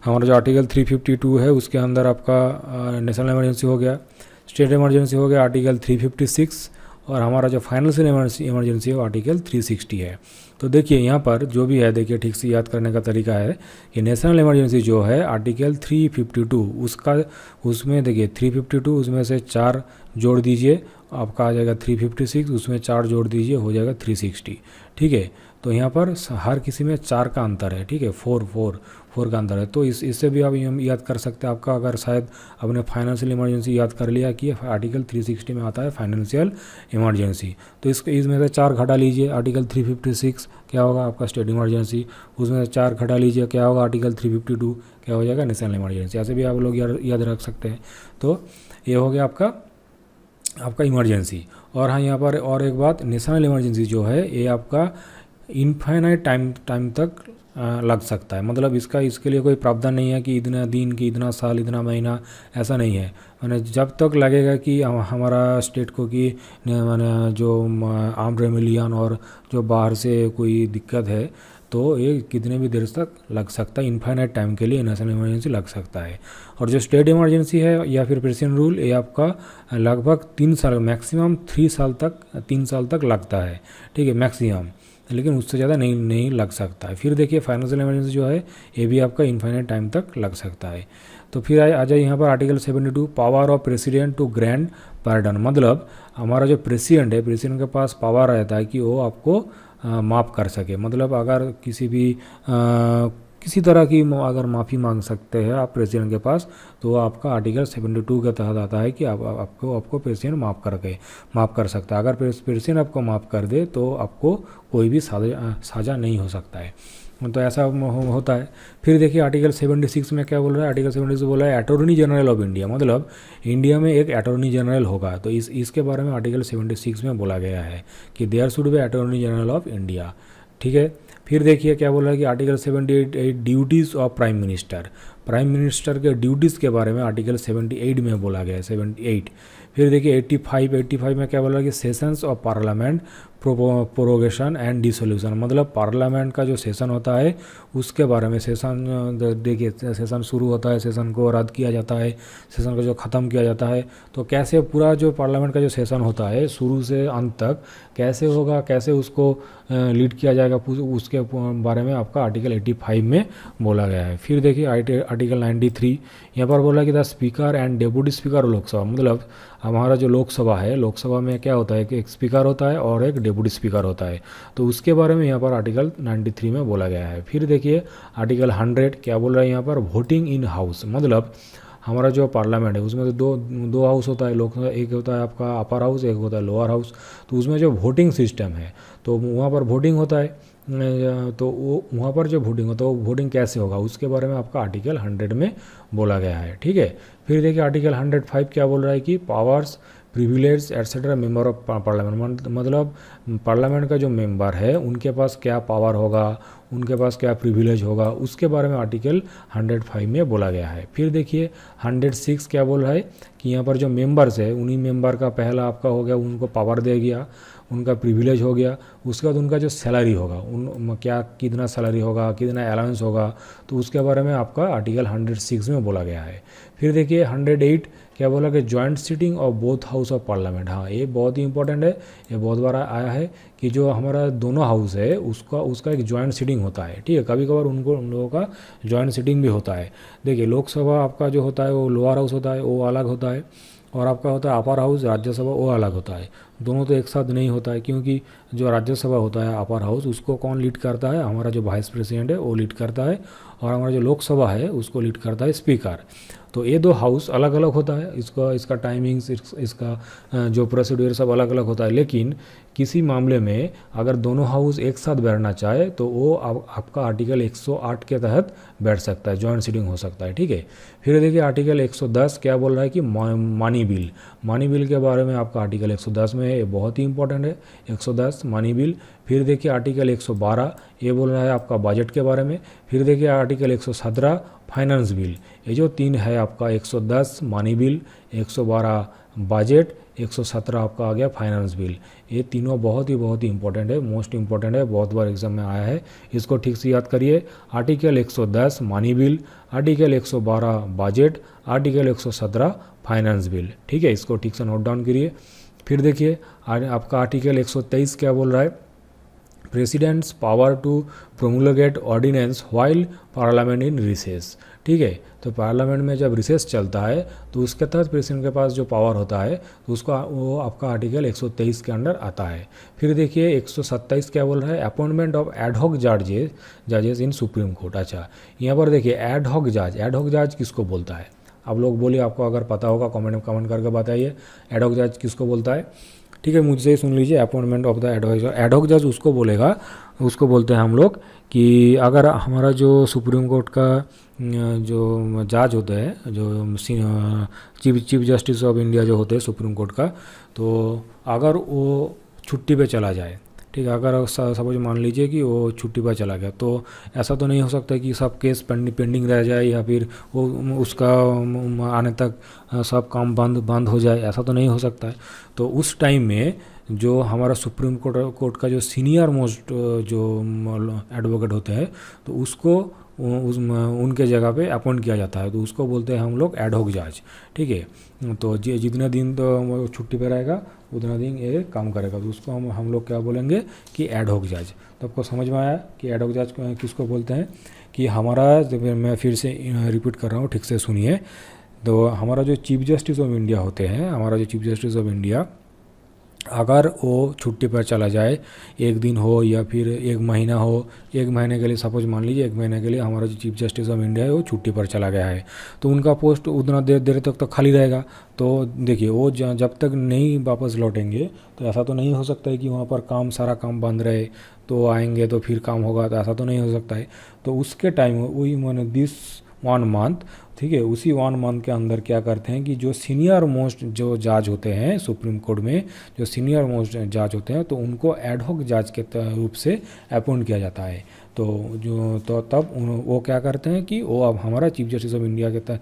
हमारा जो आर्टिकल 352 है उसके अंदर आपका नेशनल इमरजेंसी हो गया, स्टेट इमरजेंसी हो गया आर्टिकल 356, और हमारा जो फाइनेंशियल इमरजेंसी है वो आर्टिकल 360 है। तो देखिए यहाँ पर जो भी है, देखिए ठीक से याद करने का तरीका है कि नेशनल इमरजेंसी जो है आर्टिकल 352 उसमें देखिए 352 उसमें से 4 जोड़ दीजिए, आपका आ जाएगा 356, उसमें 4 जोड़ दीजिए, हो जाएगा 360। ठीक है, तो यहाँ पर हर किसी में 4 का अंतर है, ठीक है, 4 का अंतर है। तो इससे भी आप याद कर सकते हैं। आपका अगर शायद आपने फाइनेंशियल इमरजेंसी याद कर लिया कि आर्टिकल 360 में आता है फाइनेंशियल इमरजेंसी, तो इसमें से 4 घटा लीजिए। आर्टिकल 356 क्या होगा आपका स्टेट इमरजेंसी, उसमें से 4 घटा लीजिए, क्या होगा आर्टिकल 352 क्या हो जाएगा नेशनल इमरजेंसी। ऐसे भी आप लोग याद रख सकते हैं। तो ये हो गया आपका इमरजेंसी। और हाँ, यहाँ पर और एक बात, नेशनल इमरजेंसी जो है ये आपका इनफाइनाइट टाइम तक लग सकता है। मतलब इसके लिए कोई प्रावधान नहीं है कि इतना दिन कि इतना साल इतना महीना, ऐसा नहीं है। मैंने जब तक लगेगा कि हमारा स्टेट को कि मैंने जो आर्म रेमिलियन और जो बाहर से कोई दिक्कत है, तो ये कितने भी देर तक लग सकता है। इनफाइनाइट टाइम के लिए नेशनल इमरजेंसी लग सकता है। और जो स्टेट इमरजेंसी है या फिर प्रेसिडेंट रूल, ये आपका लगभग 3 साल, मैक्सिमम 3 साल तक लगता है, ठीक है, मैक्सिमम, लेकिन उससे ज़्यादा नहीं लग सकता है। फिर देखिए फाइनेंशियल इमरजेंसी जो है ये भी आपका इनफाइनाइट टाइम तक लग सकता है। तो फिर आ जाए यहाँ पर article 72, power of president to grand pardon. मतलब हमारा जो प्रेसिडेंट है, प्रेसिडेंट के पास पावर रहता है कि वो आपको माफ़ कर सके। मतलब अगर किसी तरह की अगर माफ़ी मांग सकते हैं आप प्रेसिडेंट के पास, तो आपका आर्टिकल 72 के तहत आता है कि आपको प्रेसिडेंट माफ़ कर सकता है। अगर प्रेसिडेंट आपको माफ़ कर दे तो आपको कोई भी साझा नहीं हो सकता है। तो ऐसा होता है। फिर देखिए आर्टिकल 76 में क्या बोल रहा है। आर्टिकल 76 बोला है अटॉर्नी जनरल ऑफ इंडिया, मतलब इंडिया में एक अटॉर्नी जनरल होगा। तो इसके बारे में आर्टिकल 76 में बोला गया है कि there should be attorney general of India, ठीक है। फिर देखिए क्या बोला है कि article 78 duties of prime minister के ड्यूटीज़ के बारे में आर्टिकल 78 में बोला गया है, 78। फिर देखिए 85 में क्या बोला कि sessions of parliament prorogation and dissolution, मतलब पार्लियामेंट का जो सेशन होता है उसके बारे में। देखिए सेशन शुरू होता है, सेशन को रद्द किया जाता है, सेशन को जो ख़त्म किया जाता है, तो कैसे पूरा जो पार्लियामेंट का जो सेशन होता है शुरू से अंत तक कैसे होगा, कैसे उसको लीड किया जाएगा, उसके बारे में आपका आर्टिकल 85 में बोला गया है। फिर देखिए आर्टिकल 93 यहाँ पर बोला कि the speaker and deputy speaker Lok Sabha, मतलब हमारा जो लोकसभा है, लोकसभा में क्या होता है कि एक स्पीकर होता है और एक डेप्यूटी स्पीकर होता है। तो उसके बारे में यहाँ पर आर्टिकल 93 में बोला गया है। फिर देखिए आर्टिकल 100 क्या बोल रहा है यहाँ पर, वोटिंग इन हाउस, मतलब हमारा जो पार्लियामेंट है उसमें तो दो हाउस होता है, लोकसभा, एक होता है आपका अपर हाउस, एक होता है लोअर हाउस। तो उसमें जो वोटिंग सिस्टम है तो वहाँ पर वोटिंग होता है, तो वो वहाँ पर जो वोटिंग होता है वो वोटिंग कैसे होगा उसके बारे में आपका आर्टिकल 100 में बोला गया है, ठीक है। फिर देखिए आर्टिकल 105 क्या बोल रहा है कि powers privilege etcetera member of parliament, मतलब पार्लियामेंट का जो मेंबर है उनके पास क्या पावर होगा, उनके पास क्या प्रिविलेज होगा, उसके बारे में आर्टिकल 105 में बोला गया है। फिर देखिए 106 क्या बोल रहा है कि यहाँ पर जो मेंबर्स है उन्हीं मेंबर का पहला आपका हो गया, उनको पावर दे गया, उनका प्रिविलेज हो गया। उसके बाद उनका जो सैलरी होगा, कितना सैलरी होगा, कितना अलाउंस होगा, तो उसके बारे में आपका आर्टिकल 106 में बोला गया है। फिर देखिए 108 क्या बोला कि joint sitting of both house of parliament. हाँ, ये बहुत ही इंपॉर्टेंट है, ये बहुत बार आया है कि जो हमारा दोनों हाउस है उसका एक जॉइंट सीटिंग होता है, ठीक है। कभी कभार उन लोगों का जॉइंट सीटिंग भी होता है। देखिए लोकसभा आपका जो होता है वो लोअर हाउस होता है, वो अलग होता है, और आपका होता है अपर हाउस राज्यसभा, वो अलग होता है। दोनों तो एक साथ नहीं होता है, क्योंकि जो राज्यसभा होता है अपर हाउस उसको कौन लीड करता है, हमारा जो वाइस प्रेसिडेंट है वो लीड करता है, और हमारा जो लोकसभा है उसको लीड करता है स्पीकर। तो ये दो हाउस अलग अलग होता है, इसका टाइमिंग्स, इसका जो प्रोसीड्यूर सब अलग अलग होता है। लेकिन किसी मामले में अगर दोनों हाउस एक साथ बैठना चाहे तो वो आपका आर्टिकल 108 के तहत बैठ सकता है, जॉइंट सीटिंग हो सकता है, ठीक है। फिर देखिए आर्टिकल 110 क्या बोल रहा है कि मनी बिल के बारे में आपका आर्टिकल 110 में है, ये बहुत ही इंपॉर्टेंट है 110 मनी बिल। फिर देखिए आर्टिकल 112 ये बोल रहा है आपका बजट के बारे में। फिर देखिए आर्टिकल 117 फाइनेंस बिल। ये जो 3 है आपका 110 मनी बिल, 112 बजट, 117 आपका आ गया फाइनेंस बिल। ये तीनों बहुत ही इंपॉर्टेंट है, मोस्ट इंपॉर्टेंट है, बहुत बार एग्जाम में आया है, इसको ठीक से याद करिए। Article 110 money bill, article 112 budget, article 117 finance bill, ठीक है, इसको ठीक से नोट डाउन करिए। फिर देखिए आपका आर्टिकल 123 क्या बोल रहा है, president's power to promulgate ordinance while parliament in recess, ठीक है। तो पार्लियामेंट में जब रिसेस चलता है तो उसके तहत प्रेसिडेंट के पास जो पावर होता है तो उसको वो आपका आर्टिकल 123 के अंडर आता है। फिर देखिए 127 क्या बोल रहा है, अपॉइंटमेंट ऑफ एडहॉक जजेस इन सुप्रीम कोर्ट। अच्छा, यहाँ पर देखिए एडहॉक जज किसको बोलता है? आप लोग बोलिए, आपको अगर पता होगा कमेंट करके बताइए एडहॉक जज किसको बोलता है। ठीक है, मुझसे ही सुन लीजिए, अपॉइंटमेंट ऑफ द एडहॉक जज उसको बोलेगा, उसको बोलते हैं हम लोग कि अगर हमारा जो सुप्रीम कोर्ट का जो जज होते हैं, जो चीफ जस्टिस ऑफ इंडिया जो होते हैं सुप्रीम कोर्ट का, तो अगर वो छुट्टी पे चला जाए, ठीक है, अगर सपोज मान लीजिए कि वो छुट्टी पर चला गया, तो ऐसा तो नहीं हो सकता कि सब केस पेंडिंग रह जाए या फिर वो उसका आने तक सब काम बंद हो जाए, ऐसा तो नहीं हो सकता है। तो उस टाइम में जो हमारा सुप्रीम कोर्ट का जो सीनियर मोस्ट जो एडवोकेट होते हैं तो उसको उनके जगह पे अपॉइंट किया जाता है, तो उसको बोलते हैं हम लोग एडहॉक जज। ठीक है, तो जितने दिन तो वो छुट्टी पे रहेगा उतना दिन ये काम करेगा, तो उसको हम लोग क्या बोलेंगे कि एडहॉक जज। तो आपको समझ में आया कि एडहॉक जज किसको बोलते हैं? कि हमारा, मैं फिर से रिपीट कर रहा हूँ, ठीक से सुनिए। तो हमारा जो चीफ जस्टिस ऑफ इंडिया होते हैं, हमारा जो चीफ जस्टिस ऑफ इंडिया अगर वो छुट्टी पर चला जाए, एक दिन हो या फिर एक महीना हो, एक महीने के लिए सपोज मान लीजिए, एक महीने के लिए हमारा जो चीफ जस्टिस ऑफ इंडिया है वो छुट्टी पर चला गया है, तो उनका पोस्ट उतना देर तक तो खाली रहेगा। तो देखिए वो जब तक नहीं वापस लौटेंगे तो ऐसा तो नहीं हो सकता है कि वहाँ पर सारा काम बंद रहे, तो आएंगे तो फिर काम होगा, तो ऐसा तो नहीं हो सकता है। तो उसके टाइम वही मैंने दिस 1 मंथ, ठीक है, उसी 1 मंथ के अंदर क्या करते हैं कि जो सीनियर मोस्ट जो जज होते हैं सुप्रीम कोर्ट में, जो सीनियर मोस्ट जज होते हैं, तो उनको एडहॉक जज के रूप से अपॉइंट किया जाता है। तो तब वो क्या करते हैं कि वो अब हमारा चीफ जस्टिस ऑफ इंडिया के तहत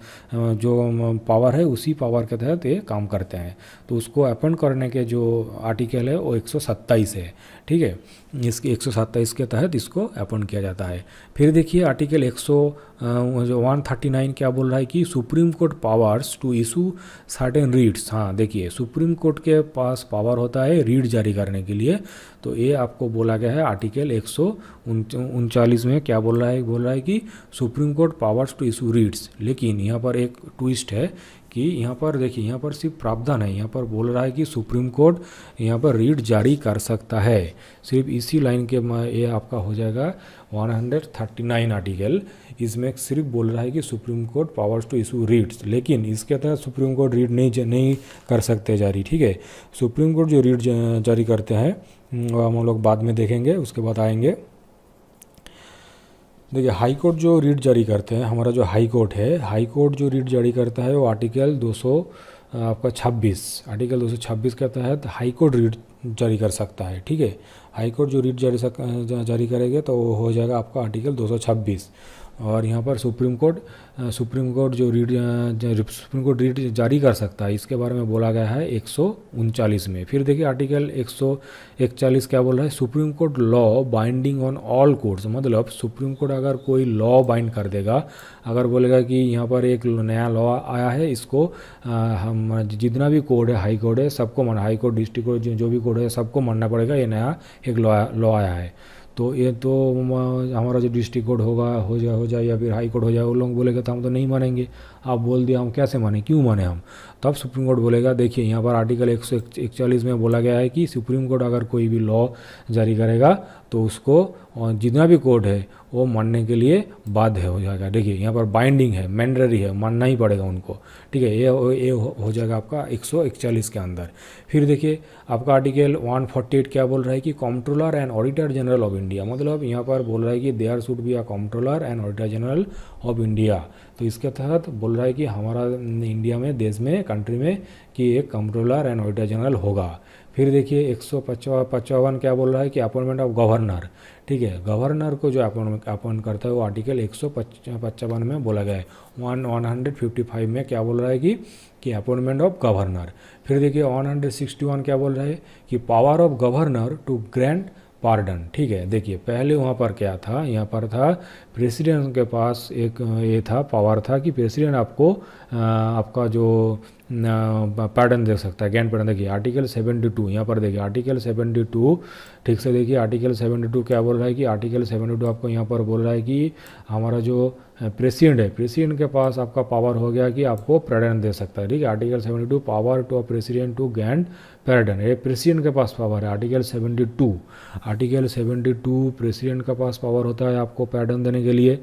जो पावर है उसी पावर के तहत ये काम करते हैं। तो उसको अपॉइंट करने के जो आर्टिकल है वो 127 है। ठीक है, इसके 127 के तहत इसको अपॉइंट किया जाता है। फिर देखिए आर्टिकल 139 क्या बोल रहा है कि supreme court powers to issue certain writs. हाँ देखिए, सुप्रीम कोर्ट के पास पावर होता है रीट जारी करने के लिए, तो ये आपको बोला गया है आर्टिकल 139 में क्या बोल रहा है कि supreme court powers to issue writs. लेकिन यहाँ पर एक ट्विस्ट है कि यहाँ पर देखिए, यहाँ पर सिर्फ प्रावधान है, यहाँ पर बोल रहा है कि सुप्रीम कोर्ट यहाँ पर रीट जारी कर सकता है। सिर्फ इसी लाइन के ये आपका हो जाएगा 139 आर्टिकल, इसमें सिर्फ बोल रहा है कि supreme court powers to issue writs, लेकिन इसके तहत सुप्रीम कोर्ट रीट नहीं कर सकते जारी। ठीक है, सुप्रीम कोर्ट जो रीट जारी करते हैं वो हम लोग बाद में देखेंगे, उसके बाद आएंगे। देखिए हाई कोर्ट जो रीट जारी करते हैं, हमारा जो हाई कोर्ट है, हाई कोर्ट जो रीट जारी करता है वो आर्टिकल 226 के तहत हाई कोर्ट रीट जारी कर सकता है। ठीक है, हाई कोर्ट जो रीट जारी करेगा तो वो हो जाएगा आपका आर्टिकल 226। और यहाँ पर सुप्रीम कोर्ट जो सुप्रीम कोर्ट रीट जारी कर सकता है, इसके बारे में बोला गया है 139 में। फिर देखिए आर्टिकल 141 क्या बोल रहा है, supreme court law binding on all courts. मतलब सुप्रीम कोर्ट अगर कोई लॉ बाइंड कर देगा, अगर बोलेगा कि यहाँ पर एक नया लॉ आया है, इसको हम जितना भी कोर्ट है, हाई कोर्ट है, सबको मानना, हाई कोर्ट डिस्ट्रिक्ट कोर्ट जो भी कोर्ट है सबको मानना पड़ेगा, ये नया एक लॉ आया है। तो ये तो हमारा जो डिस्ट्रिक्ट कोर्ट हो जाए या फिर हाई कोर्ट हो जाए, वो लोग बोलेगा तो हम तो नहीं मानेंगे। आप बोल दिया, हम कैसे माने, क्यों माने हम? तब सुप्रीम कोर्ट बोलेगा, देखिए यहाँ पर आर्टिकल 141 में बोला गया है कि सुप्रीम कोर्ट अगर कोई भी लॉ जारी करेगा तो उसको जितना भी कोर्ट है वो मानने के लिए बाध्य हो जाएगा। देखिए यहाँ पर बाइंडिंग है, मैंडेटरी है, मानना ही पड़ेगा उनको। ठीक है, ये हो जाएगा आपका 141 के अंदर। फिर देखिए आपका आर्टिकल 148 क्या बोल रहा है कि controller and auditor general of India. मतलब यहाँ पर बोल रहा है कि there should be a controller and auditor general of India. तो इसके तहत बोल रहा है कि हमारा इंडिया में, देश में, कंट्री में कि एक कंट्रोलर एंड ऑडिटर जनरल होगा। फिर देखिए 155 क्या बोल रहा है कि अपॉइंटमेंट ऑफ गवर्नर। ठीक है, गवर्नर को जो अपॉइंट करता है वो आर्टिकल 155 में बोला गया है। 155 में क्या बोल रहा है कि अपॉइंटमेंट ऑफ गवर्नर। फिर देखिए 161 क्या बोल रहा है कि power of governor to grant pardon. ठीक है, देखिए पहले वहाँ पर क्या था, यहाँ पर था प्रेसिडेंट के पास एक ये था, पावर था कि प्रेसिडेंट आपको आपका जो पार्डन दे सकता है, ग्रैंड पार्डन। देखिए आर्टिकल 72, यहाँ पर देखिए आर्टिकल 72, ठीक से देखिए आर्टिकल 72 क्या बोल रहा है कि आर्टिकल 72 आपको यहाँ पर बोल रहा है कि हमारा जो प्रेसिडेंट है, प्रेसिडेंट के पास आपका पावर हो गया कि आपको पैडन दे सकता है, ठीक है। Article 72 power to president to grant pardon, ये प्रेसिडेंट के पास पावर है। आर्टिकल 72, आर्टिकल 72 प्रेसिडेंट के पास पावर होता है आपको पैडन देने के लिए,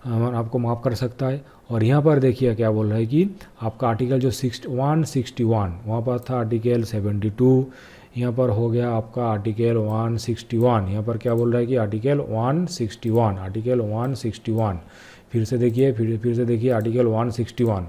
आपको माफ़ कर सकता है। और यहाँ पर देखिए क्या बोल रहा है कि आपका आर्टिकल जो 161 वहाँ पर था आर्टिकल 72, यहाँ पर हो गया आपका आर्टिकल 161, यहाँ पर क्या बोल रहा है कि आर्टिकल 161, आर्टिकल 161 फिर से देखिए, फिर से देखिए आर्टिकल 161,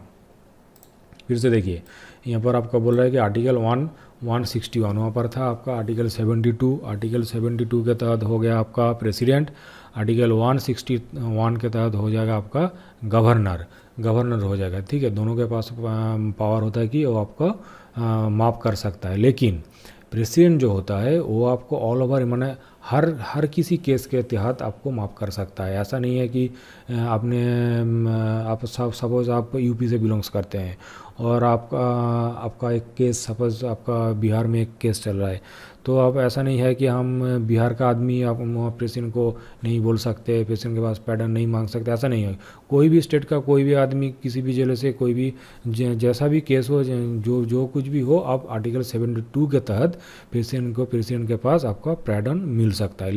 फिर से देखिए यहाँ पर आपका बोल रहा है कि आर्टिकल 161 वहाँ पर था आपका आर्टिकल 72, आर्टिकल 72 के तहत हो गया आपका प्रेसिडेंट, आर्टिकल 161 के तहत हो जाएगा आपका गवर्नर, गवर्नर हो जाएगा, ठीक है। दोनों के पास पावर होता है कि वो आपको माफ़ कर सकता है, लेकिन प्रेसिडेंट जो होता है वो आपको ऑल ओवर माने हर किसी केस के तहत आपको माफ़ कर सकता है। ऐसा नहीं है कि आपने आप सपोज़ आप यूपी से बिलोंग्स करते हैं और आपका एक केस सपोज़ आपका बिहार में एक केस चल रहा है, तो अब ऐसा नहीं है कि हम बिहार का आदमी आप प्रेसिडेंट को नहीं बोल सकते, प्रेसिडेंट के पास पैडन नहीं मांग सकते, ऐसा नहीं है। कोई भी स्टेट का कोई भी आदमी किसी भी जिले से कोई भी जैसा भी केस हो, जो कुछ भी हो, आप आर्टिकल 72 के तहत प्रेसिडेंट के पास आपका पैडन मिल सकता है।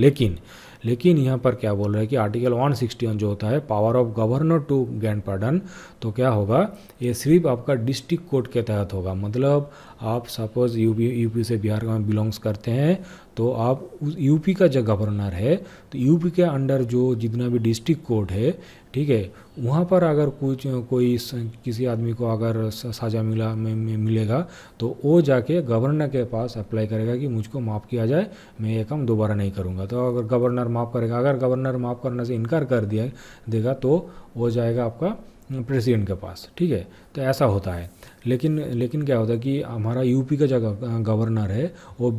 लेकिन यहाँ पर क्या बोल रहा है कि आर्टिकल 161 जो होता है power of governor to grant pardon, तो क्या होगा, ये सिर्फ आपका डिस्ट्रिक्ट कोर्ट के तहत होगा। मतलब आप सपोज़ यूपी से बिहार में बिलोंग्स करते हैं, तो आप उस यूपी का जो गवर्नर है, तो यूपी के अंडर जो जितना भी डिस्ट्रिक्ट कोर्ट है, ठीक है, वहाँ पर अगर कोई किसी आदमी को अगर सज़ा मिलेगा, तो वो जाके गवर्नर के पास अप्लाई करेगा कि मुझको माफ़ किया जाए, मैं ये काम दोबारा नहीं करूँगा। तो अगर गवर्नर माफ़ करेगा, अगर गवर्नर माफ़ करने से इनकार कर देगा तो वो जाएगा आपका प्रेसिडेंट के पास, ठीक है। तो ऐसा होता है। लेकिन क्या होता है कि हमारा यूपी का जो गवर्नर है वो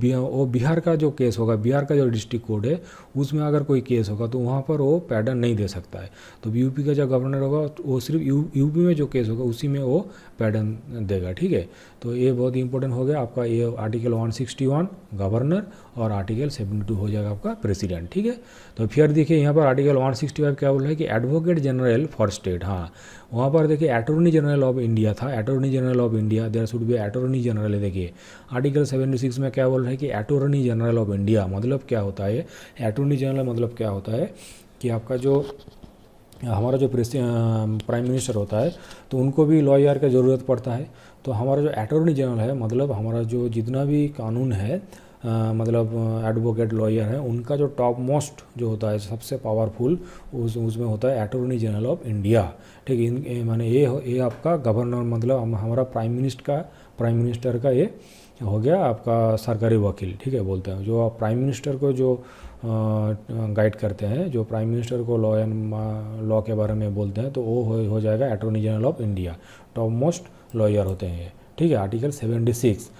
बिहार का जो केस होगा, बिहार का जो डिस्ट्रिक्ट कोर्ट है, उसमें अगर कोई केस होगा तो वहाँ पर वो पैडन नहीं दे सकता है। तो यूपी का जो गवर्नर होगा वो सिर्फ यूपी में जो केस होगा उसी में वो पैडन देगा, ठीक है। तो ये बहुत इंपॉर्टेंट हो गया आपका, ये आर्टिकल 161 गवर्नर और आर्टिकल 72 हो जाएगा आपका प्रेसिडेंट, ठीक है। तो फिर देखिए यहाँ पर आर्टिकल 165 क्या बोल रहा है कि एडवोकेट जनरल फॉर स्टेट, हाँ वहाँ पर देखिए अटॉर्नी जनरल ऑफ इंडिया था, attorney general of India, there should be attorney general है। देखिए आर्टिकल 76 में क्या बोल रहा है कि अटॉर्नी जनरल ऑफ इंडिया, मतलब क्या होता है अटॉर्नी जनरल, मतलब क्या होता है कि आपका जो हमारा जो प्राइम मिनिस्टर होता है तो उनको भी लॉयर का ज़रूरत पड़ता है। तो हमारा जो अटॉर्नी जनरल है, मतलब हमारा जो जितना भी कानून है, मतलब एडवोकेट लॉयर है, उनका जो टॉप मोस्ट जो होता है सबसे पावरफुल उसमें होता है अटॉर्नी जनरल ऑफ इंडिया, ठीक है। माने ये आपका गवर्नर, मतलब हमारा प्राइम मिनिस्टर का ये हो गया आपका सरकारी वकील, ठीक है बोलते हैं। जो प्राइम मिनिस्टर को जो गाइड करते हैं, जो प्राइम मिनिस्टर को लॉ के बारे में बोलते हैं, तो वो हो जाएगा attorney general of India, top most lawyer होते हैं ये, ठीक है। आर्टिकल 76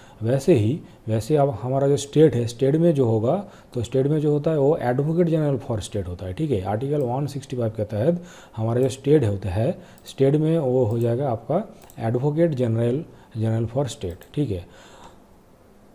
वैसे अब हमारा जो स्टेट है, स्टेट में जो होगा, तो स्टेट में जो होता है वो एडवोकेट जनरल फॉर स्टेट होता है, ठीक है। आर्टिकल 165 के तहत हमारा जो स्टेट होता है, स्टेट में वो हो जाएगा आपका एडवोकेट जनरल फॉर स्टेट, ठीक है।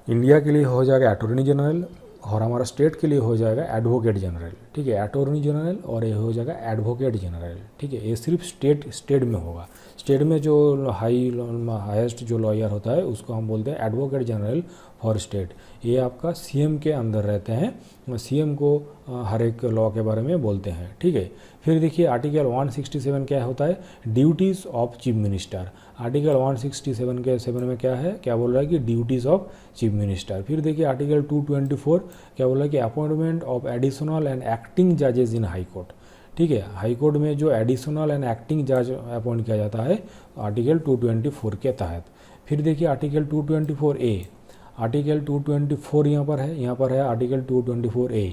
इंडिया के लिए हो जाएगा अटॉर्नी जनरल और हमारा स्टेट के लिए हो जाएगा एडवोकेट जनरल, ठीक है। अटॉर्नी जनरल और ये हो जाएगा एडवोकेट जनरल, ठीक है। ये सिर्फ स्टेट में होगा। स्टेट में जो हाईएस्ट जो लॉयर होता है उसको हम बोलते हैं एडवोकेट जनरल फॉर स्टेट। ये आपका सीएम के अंदर रहते हैं, सीएम को हर एक लॉ के बारे में बोलते हैं, ठीक है। फिर देखिए आर्टिकल 167 क्या होता है, duties of chief minister. Article 167 के 7 में क्या है, क्या बोल रहा है कि ड्यूटीज़ ऑफ चीफ मिनिस्टर। फिर देखिए आर्टिकल 224 क्या बोल रहा है कि appointment of additional and acting जजेस इन हाई कोर्ट, ठीक है। हाई कोर्ट में जो एडिशनल एंड एक्टिंग जज अपॉइंट किया जाता है आर्टिकल 224 के तहत। फिर देखिए आर्टिकल 224A, आर्टिकल 224 यहाँ पर है article 224A,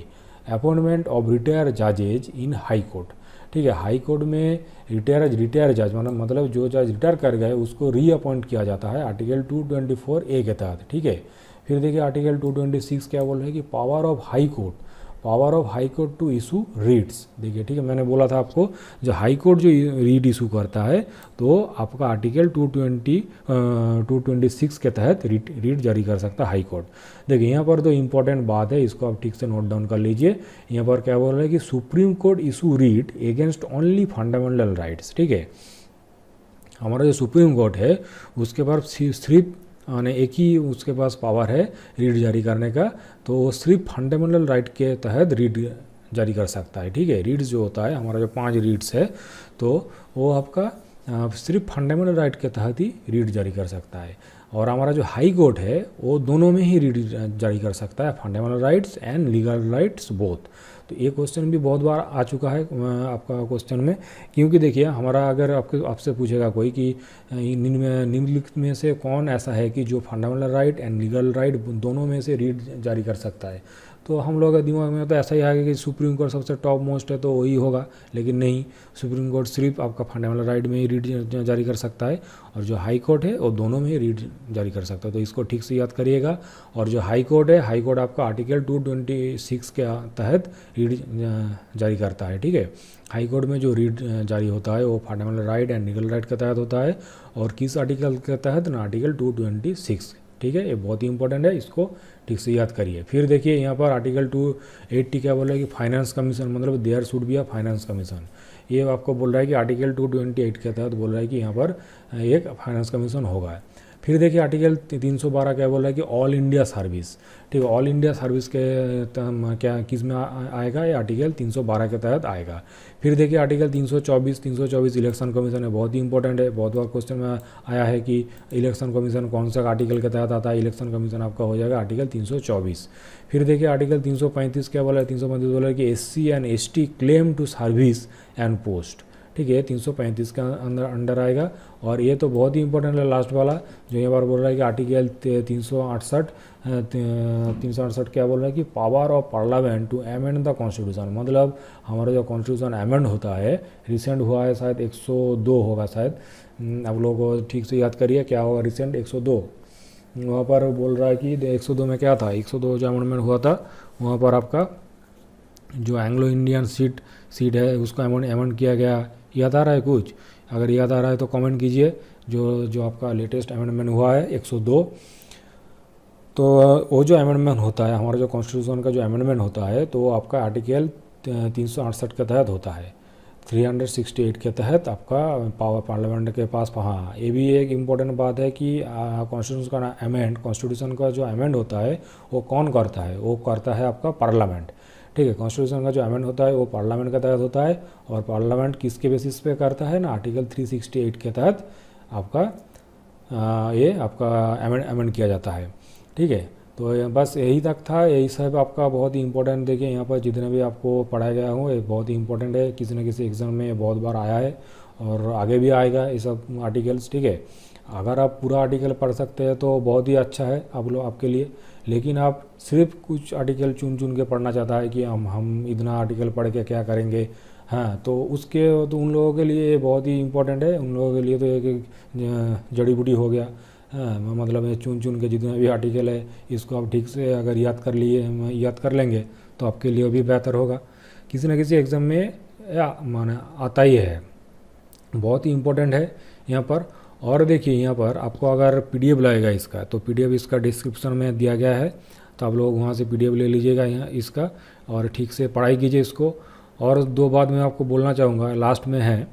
appointment of retire जजेज इन हाई कोर्ट, ठीक है। हाई कोर्ट में रिटायर जज मतलब जो जज रिटायर कर गए उसको रीअपॉइंट किया जाता है आर्टिकल 224A के तहत, ठीक है। फिर देखिए आर्टिकल 226 क्या बोल रहा है कि power of high court, power of high court to issue writs. देखिए ठीक है, मैंने बोला था आपको जो हाई कोर्ट जो रीट इशू करता है तो आपका आर्टिकल 226 के तहत रीट जारी कर सकता है हाई कोर्ट। देखिए यहाँ पर तो इम्पोर्टेंट बात है, इसको आप ठीक से नोट डाउन कर लीजिए। यहाँ पर क्या बोल रहा है कि supreme court issue writ against only fundamental rights. ठीक है, हमारा जो सुप्रीम कोर्ट है उसके पास सिर्फ यानी एक ही उसके पास पावर है रीट जारी करने का, तो वो सिर्फ फंडामेंटल राइट के तहत रीट जारी कर सकता है। ठीक है, रीट्स जो होता है हमारा जो 5 रीट्स है तो वो आपका सिर्फ फंडामेंटल राइट के तहत ही रीट जारी कर सकता है। और हमारा जो हाई कोर्ट है वो दोनों में ही रीट जारी कर सकता है, fundamental rights and legal rights both. तो ये क्वेश्चन भी बहुत बार आ चुका है आपका क्वेश्चन में, क्योंकि देखिए हमारा अगर आपसे पूछेगा कोई कि निम्नलिखित में से कौन ऐसा है कि जो fundamental right and legal right दोनों में से रीट जारी कर सकता है, तो हम लोग के दिमाग में तो ऐसा ही आएगा कि सुप्रीम कोर्ट सबसे टॉप मोस्ट है तो वही होगा, लेकिन नहीं, सुप्रीम कोर्ट सिर्फ आपका फंडामेंटल राइट में ही रीट जारी कर सकता है और जो हाई कोर्ट है वो दोनों में ही रीट जारी कर सकता है। तो इसको ठीक से याद करिएगा। और जो हाई कोर्ट है, हाई कोर्ट आपका आर्टिकल 226 के तहत रीट जारी करता है। ठीक है, हाई कोर्ट में जो रीट जारी होता है वो fundamental right and legal right के तहत होता है, और किस आर्टिकल के तहत ना, आर्टिकल 226। ठीक है, ये बहुत ही इंपॉर्टेंट है, इसको ठीक से याद करिए। फिर देखिए यहाँ पर आर्टिकल 280 क्या बोल रहा है कि फाइनेंस कमीशन, मतलब there should be a finance commission. ये आपको बोल रहा है कि आर्टिकल 228 के तहत बोल रहा है कि यहाँ पर एक फाइनेंस कमीशन होगा। फिर देखिए आर्टिकल 312 क्या बोल रहा है कि ऑल इंडिया सर्विस। ठीक है, ऑल इंडिया सर्विस के क्या किस में आएगा, ये आर्टिकल 312 के तहत आएगा। फिर देखिए आर्टिकल 324 इलेक्शन कमीशन है, बहुत ही इंपॉर्टेंट है, बहुत बार क्वेश्चन में आया है कि इलेक्शन कमीशन कौन सा आर्टिकल के तहत आता है। इलेक्शन कमीशन आपका हो जाएगा आर्टिकल 324। फिर देखिए आर्टिकल 335 क्या बोला है, 335 बोला है कि SC and ST claim to service and post. ठीक है, 335 का अंडर आएगा। और ये तो बहुत ही इंपॉर्टेंट है लास्ट वाला, जो यहाँ पर बोल रहा है कि आर्टिकल 368 क्या बोल रहा है कि power of parliament to amend the constitution. मतलब हमारा जो कॉन्स्टिट्यूशन अमेंड होता है, रिसेंट हुआ है शायद 102 होगा शायद, आप लोगों को ठीक से याद करिए क्या होगा रिसेंट 102। वहाँ पर बोल रहा है कि 102 में क्या था, 102 जो अमेंडमेंट हुआ था वहाँ पर आपका जो एंग्लो इंडियन सीट है उसको अमेंड किया गया। याद आ रहा है कुछ? अगर याद आ रहा है तो कमेंट कीजिए। जो आपका लेटेस्ट अमेंडमेंट हुआ है 102, तो वो जो अमेंडमेंट होता है, हमारा जो कॉन्स्टिट्यूशन का जो अमेंडमेंट होता है, तो वो आपका आर्टिकल 368 के तहत होता है, 368 के तहत आपका पावर पार्लियामेंट के पास। हाँ, ये भी एक इम्पोर्टेंट बात है कि कॉन्स्टिट्यूशन का जो अमेंड होता है वो कौन करता है, वो करता है आपका पार्लियामेंट। ठीक है, कॉन्स्टिट्यूशन का जो अमेंड होता है वो पार्लियामेंट के तहत होता है, और पार्लियामेंट किसके बेसिस पे करता है ना, आर्टिकल 368 के तहत आपका ये आपका अमेंड किया जाता है। ठीक है, तो बस यही तक था, यही सब आपका बहुत ही इंपॉर्टेंट। देखिए यहाँ पर जितने भी आपको पढ़ाया गया हो ये बहुत ही इंपॉर्टेंट है, किसी न किसी एग्ज़ाम में बहुत बार आया है और आगे भी आएगा ये सब आर्टिकल्स। ठीक है, अगर आप पूरा आर्टिकल पढ़ सकते हैं तो बहुत ही अच्छा है आप लोग आपके लिए, लेकिन आप सिर्फ कुछ आर्टिकल चुन के पढ़ना चाहता है कि हम इतना आर्टिकल पढ़ के क्या करेंगे, हाँ, तो उन लोगों के लिए ये बहुत ही इंपॉर्टेंट है। उन लोगों के लिए तो एक जड़ी बूटी हो गया। हाँ, मतलब ये चुन के जितना भी आर्टिकल है इसको आप ठीक से अगर याद कर लेंगे तो आपके लिए भी बेहतर होगा। किसी न किसी एग्ज़ाम में माना आता ही है, बहुत ही इम्पोर्टेंट है यहाँ पर। और देखिए यहाँ पर आपको अगर PDF लगेगा इसका, तो PDF इसका डिस्क्रिप्शन में दिया गया है, तो आप लोग वहाँ से PDF ले लीजिएगा यहाँ इसका, और ठीक से पढ़ाई कीजिए इसको। और 2 बात मैं आपको बोलना चाहूँगा, लास्ट में है,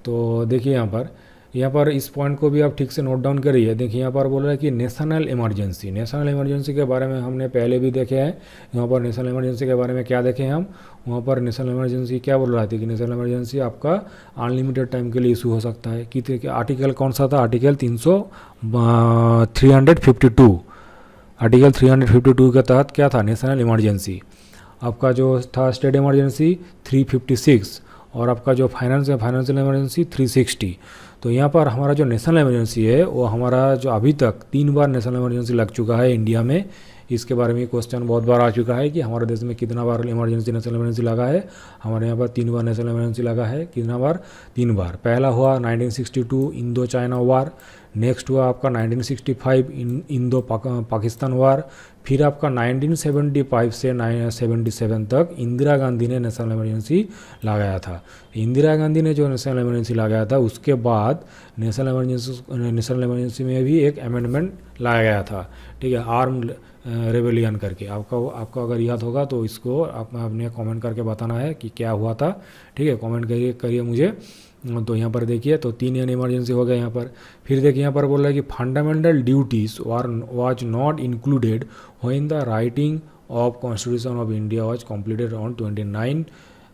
तो देखिए यहाँ पर इस पॉइंट को भी आप ठीक से नोट डाउन करिए। देखिए यहाँ पर बोल रहा है कि नेशनल इमरजेंसी के बारे में हमने पहले भी देखे हैं। यहाँ पर नेशनल इमरजेंसी के बारे में क्या देखे हैं हम, वहाँ पर नेशनल इमरजेंसी क्या बोल रहा था कि नेशनल इमरजेंसी आपका अनलिमिटेड टाइम के लिए इशू हो सकता है। कि आर्टिकल कौन सा था, आर्टिकल 352 आर्टिकल 352 के तहत क्या था, नेशनल इमरजेंसी। आपका जो था स्टेट इमरजेंसी 356, और आपका जो फाइनेंशियल इमरजेंसी 360। तो यहाँ पर हमारा जो नेशनल इमरजेंसी है वो हमारा जो अभी तक 3 बार नेशनल इमरजेंसी लग चुका है इंडिया में। इसके बारे में क्वेश्चन बहुत बार आ चुका है कि हमारे देश में कितना बार इमरजेंसी नेशनल इमरजेंसी लगा है। हमारे यहाँ पर 3 बार नेशनल इमरजेंसी लगा है। कितना बार? 3 बार। पहला हुआ 1962 इंडो चाइना वार, नेक्स्ट हुआ आपका 1965 इंडो पाकिस्तान वार, फिर आपका 1975 से 1977 तक इंदिरा गांधी ने नेशनल इमरजेंसी लगाया था। इंदिरा गांधी ने जो नेशनल इमरजेंसी लगाया था उसके बाद नेशनल इमरजेंसी में भी एक अमेंडमेंट लाया गया था, ठीक है, आर्म्ड रेबेलियन करके। आपको अगर याद होगा तो इसको आपने कमेंट करके बताना है कि क्या हुआ था, ठीक है, कमेंट करिए मुझे। तो यहाँ पर देखिए तो 3 इमरजेंसी हो गया यहाँ पर। फिर देखिए यहाँ पर बोल रहा है कि fundamental duties was not included when the writing of constitution of India was completed on 29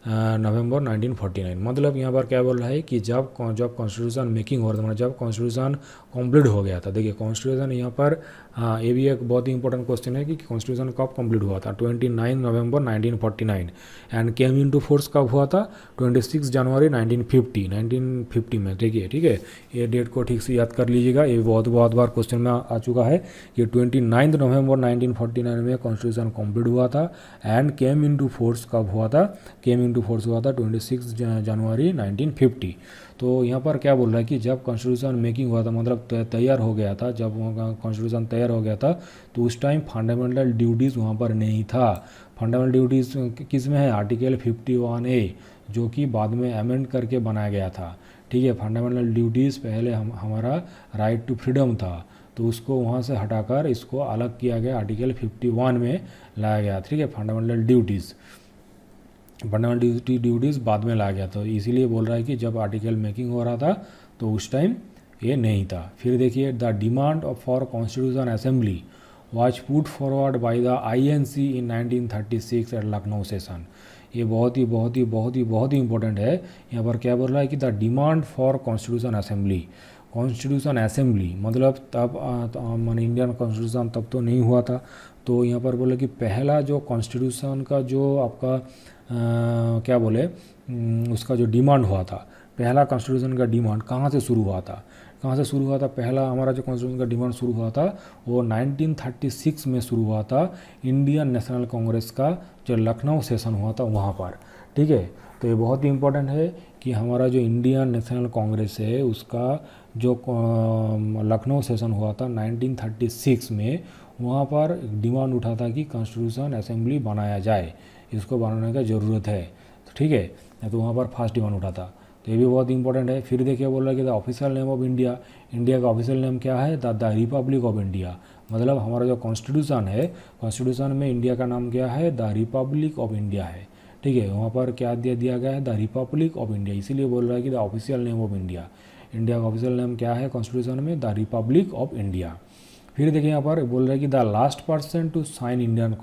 नवंबर 1949। मतलब यहाँ पर क्या बोल रहा है कि जब कॉन्स्टिट्यूशन मेकिंग हो रहा था, मतलब जब कॉन्स्टिट्यूशन कंप्लीट हो गया था। देखिए कॉन्स्टिट्यूशन यहाँ पर ये भी एक बहुत ही इंपॉर्टेंट क्वेश्चन है कि कॉन्स्टिट्यूशन कब कंप्लीट हुआ था? 29 नवंबर 1949। एंड केम इनटू फोर्स कब हुआ था? 26 जनवरी 1950 में। देखिए, ठीक है, ये डेट को ठीक से याद कर लीजिएगा। ये बहुत बार क्वेश्चन में आ चुका है कि 29 नवंबर 1949 में कॉन्स्टिट्यूशन कंप्लीट हुआ था। एंड केम इनटू फोर्स कब हुआ था? केम इनटू फोर्स हुआ था 26 जनवरी 1950। तो यहाँ पर क्या बोल रहा है कि जब कॉन्स्टिट्यूशन मेकिंग हुआ था, मतलब तैयार हो गया था, जब कॉन्स्टिट्यूशन तैयार हो गया था तो उस टाइम फंडामेंटल ड्यूटीज़ वहाँ पर नहीं था। फंडामेंटल ड्यूटीज़ किस में है? आर्टिकल 51A, जो कि बाद में अमेंड करके बनाया गया था, ठीक है। फंडामेंटल ड्यूटीज़ पहले हमारा राइट टू फ्रीडम था, तो उसको वहाँ से हटाकर इसको अलग किया गया, आर्टिकल 51 में लाया गया, ठीक है। फंडामेंटल ड्यूटीज़ बाद में लाया गया, तो इसीलिए बोल रहा है कि जब आर्टिकल मेकिंग हो रहा था तो उस टाइम ये नहीं था। फिर देखिए the demand for constitution assembly was put forward by the INC in 1936 at Lucknow session. ये बहुत ही इंपॉर्टेंट है। यहाँ पर क्या बोल रहा है कि the demand for constitution assembly मतलब तब मान इंडियन कॉन्स्टिट्यूशन तब तो नहीं हुआ था। तो यहाँ पर बोले कि पहला जो कॉन्स्टिट्यूशन का जो आपका क्या बोले उसका जो डिमांड हुआ था, पहला कॉन्स्टिट्यूशन का डिमांड कहाँ से शुरू हुआ था? पहला हमारा जो कॉन्स्टिट्यूशन का डिमांड शुरू हुआ था वो 1936 में शुरू हुआ था, इंडियन नेशनल कांग्रेस का जो लखनऊ सेशन हुआ था वहाँ पर, ठीक है। तो ये बहुत ही इंपॉर्टेंट है कि हमारा जो इंडियन नेशनल कांग्रेस है उसका जो लखनऊ सेशन हुआ था 1936 में, वहाँ पर डिमांड उठा था कि कॉन्स्टिट्यूशन असेंबली बनाया जाए, इसको बनाने का ज़रूरत है, तो ठीक है। तो वहाँ पर फर्स्ट डिमांड उठा था, तो ये भी बहुत इंपॉर्टेंट है। फिर देखिए बोल रहा है कि the official name of India का ऑफिशियल नेम क्या है? The republic of India. मतलब हमारा जो कॉन्स्टिट्यूशन है, कॉन्स्टिट्यूशन में इंडिया का नाम क्या है? द रिपब्लिक ऑफ इंडिया है, ठीक है। वहाँ पर क्या दिया गया है? The republic of India. इसीलिए बोल रहा है कि the official name of India का ऑफिशियल नेम क्या है कॉन्स्टिट्यूशन में? The republic of India. फिर देखिए यहाँ पर बोल रहा है कि the last person to sign Indian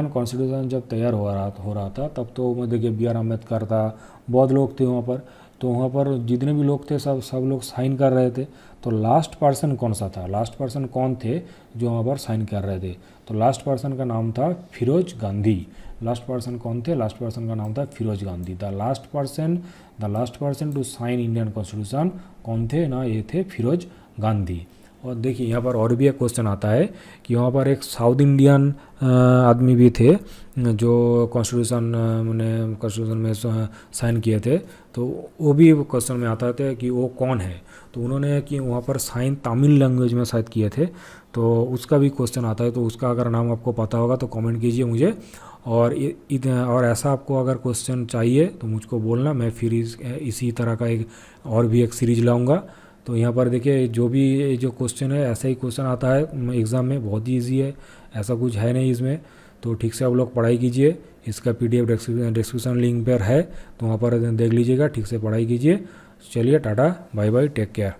constitution जब तैयार हो रहा था तब तो देखिए BR अम्बेडकर था, बहुत लोग थे वहाँ पर। तो वहाँ पर जितने भी लोग थे सब लोग साइन कर रहे थे। तो लास्ट पर्सन कौन सा था? लास्ट पर्सन कौन थे जो वहाँ पर साइन कर रहे थे? तो लास्ट पर्सन का नाम था फिरोज गांधी। लास्ट पर्सन कौन थे? लास्ट पर्सन का नाम था Feroze Gandhi. The last person to sign Indian constitution कौन थे ना? ये थे फिरोज गांधी। और देखिए यहाँ पर और भी एक क्वेश्चन आता है कि वहाँ पर एक साउथ इंडियन आदमी भी थे जो कॉन्स्टिट्यूशन में साइन किए थे, तो वो भी क्वेश्चन में आता है कि वो कौन है। तो उन्होंने कि वहाँ पर साइन तमिल लैंग्वेज में शायद किए थे, तो उसका भी क्वेश्चन आता है। तो उसका अगर नाम आपको पता होगा तो कमेंट कीजिए मुझे। और ऐसा आपको अगर क्वेश्चन चाहिए तो मुझको बोलना, मैं फिर इसी तरह का और भी एक सीरीज लाऊंगा। तो यहाँ पर देखिए जो क्वेश्चन है ऐसा ही क्वेश्चन आता है एग्ज़ाम में, बहुत ही ईजी है, ऐसा कुछ है नहीं इसमें। तो ठीक से आप लोग पढ़ाई कीजिए। इसका PDF डिस्क्रिप्शन लिंक पर है, तो वहाँ पर देख लीजिएगा, ठीक से पढ़ाई कीजिए। चलिए tata bye bye, take care.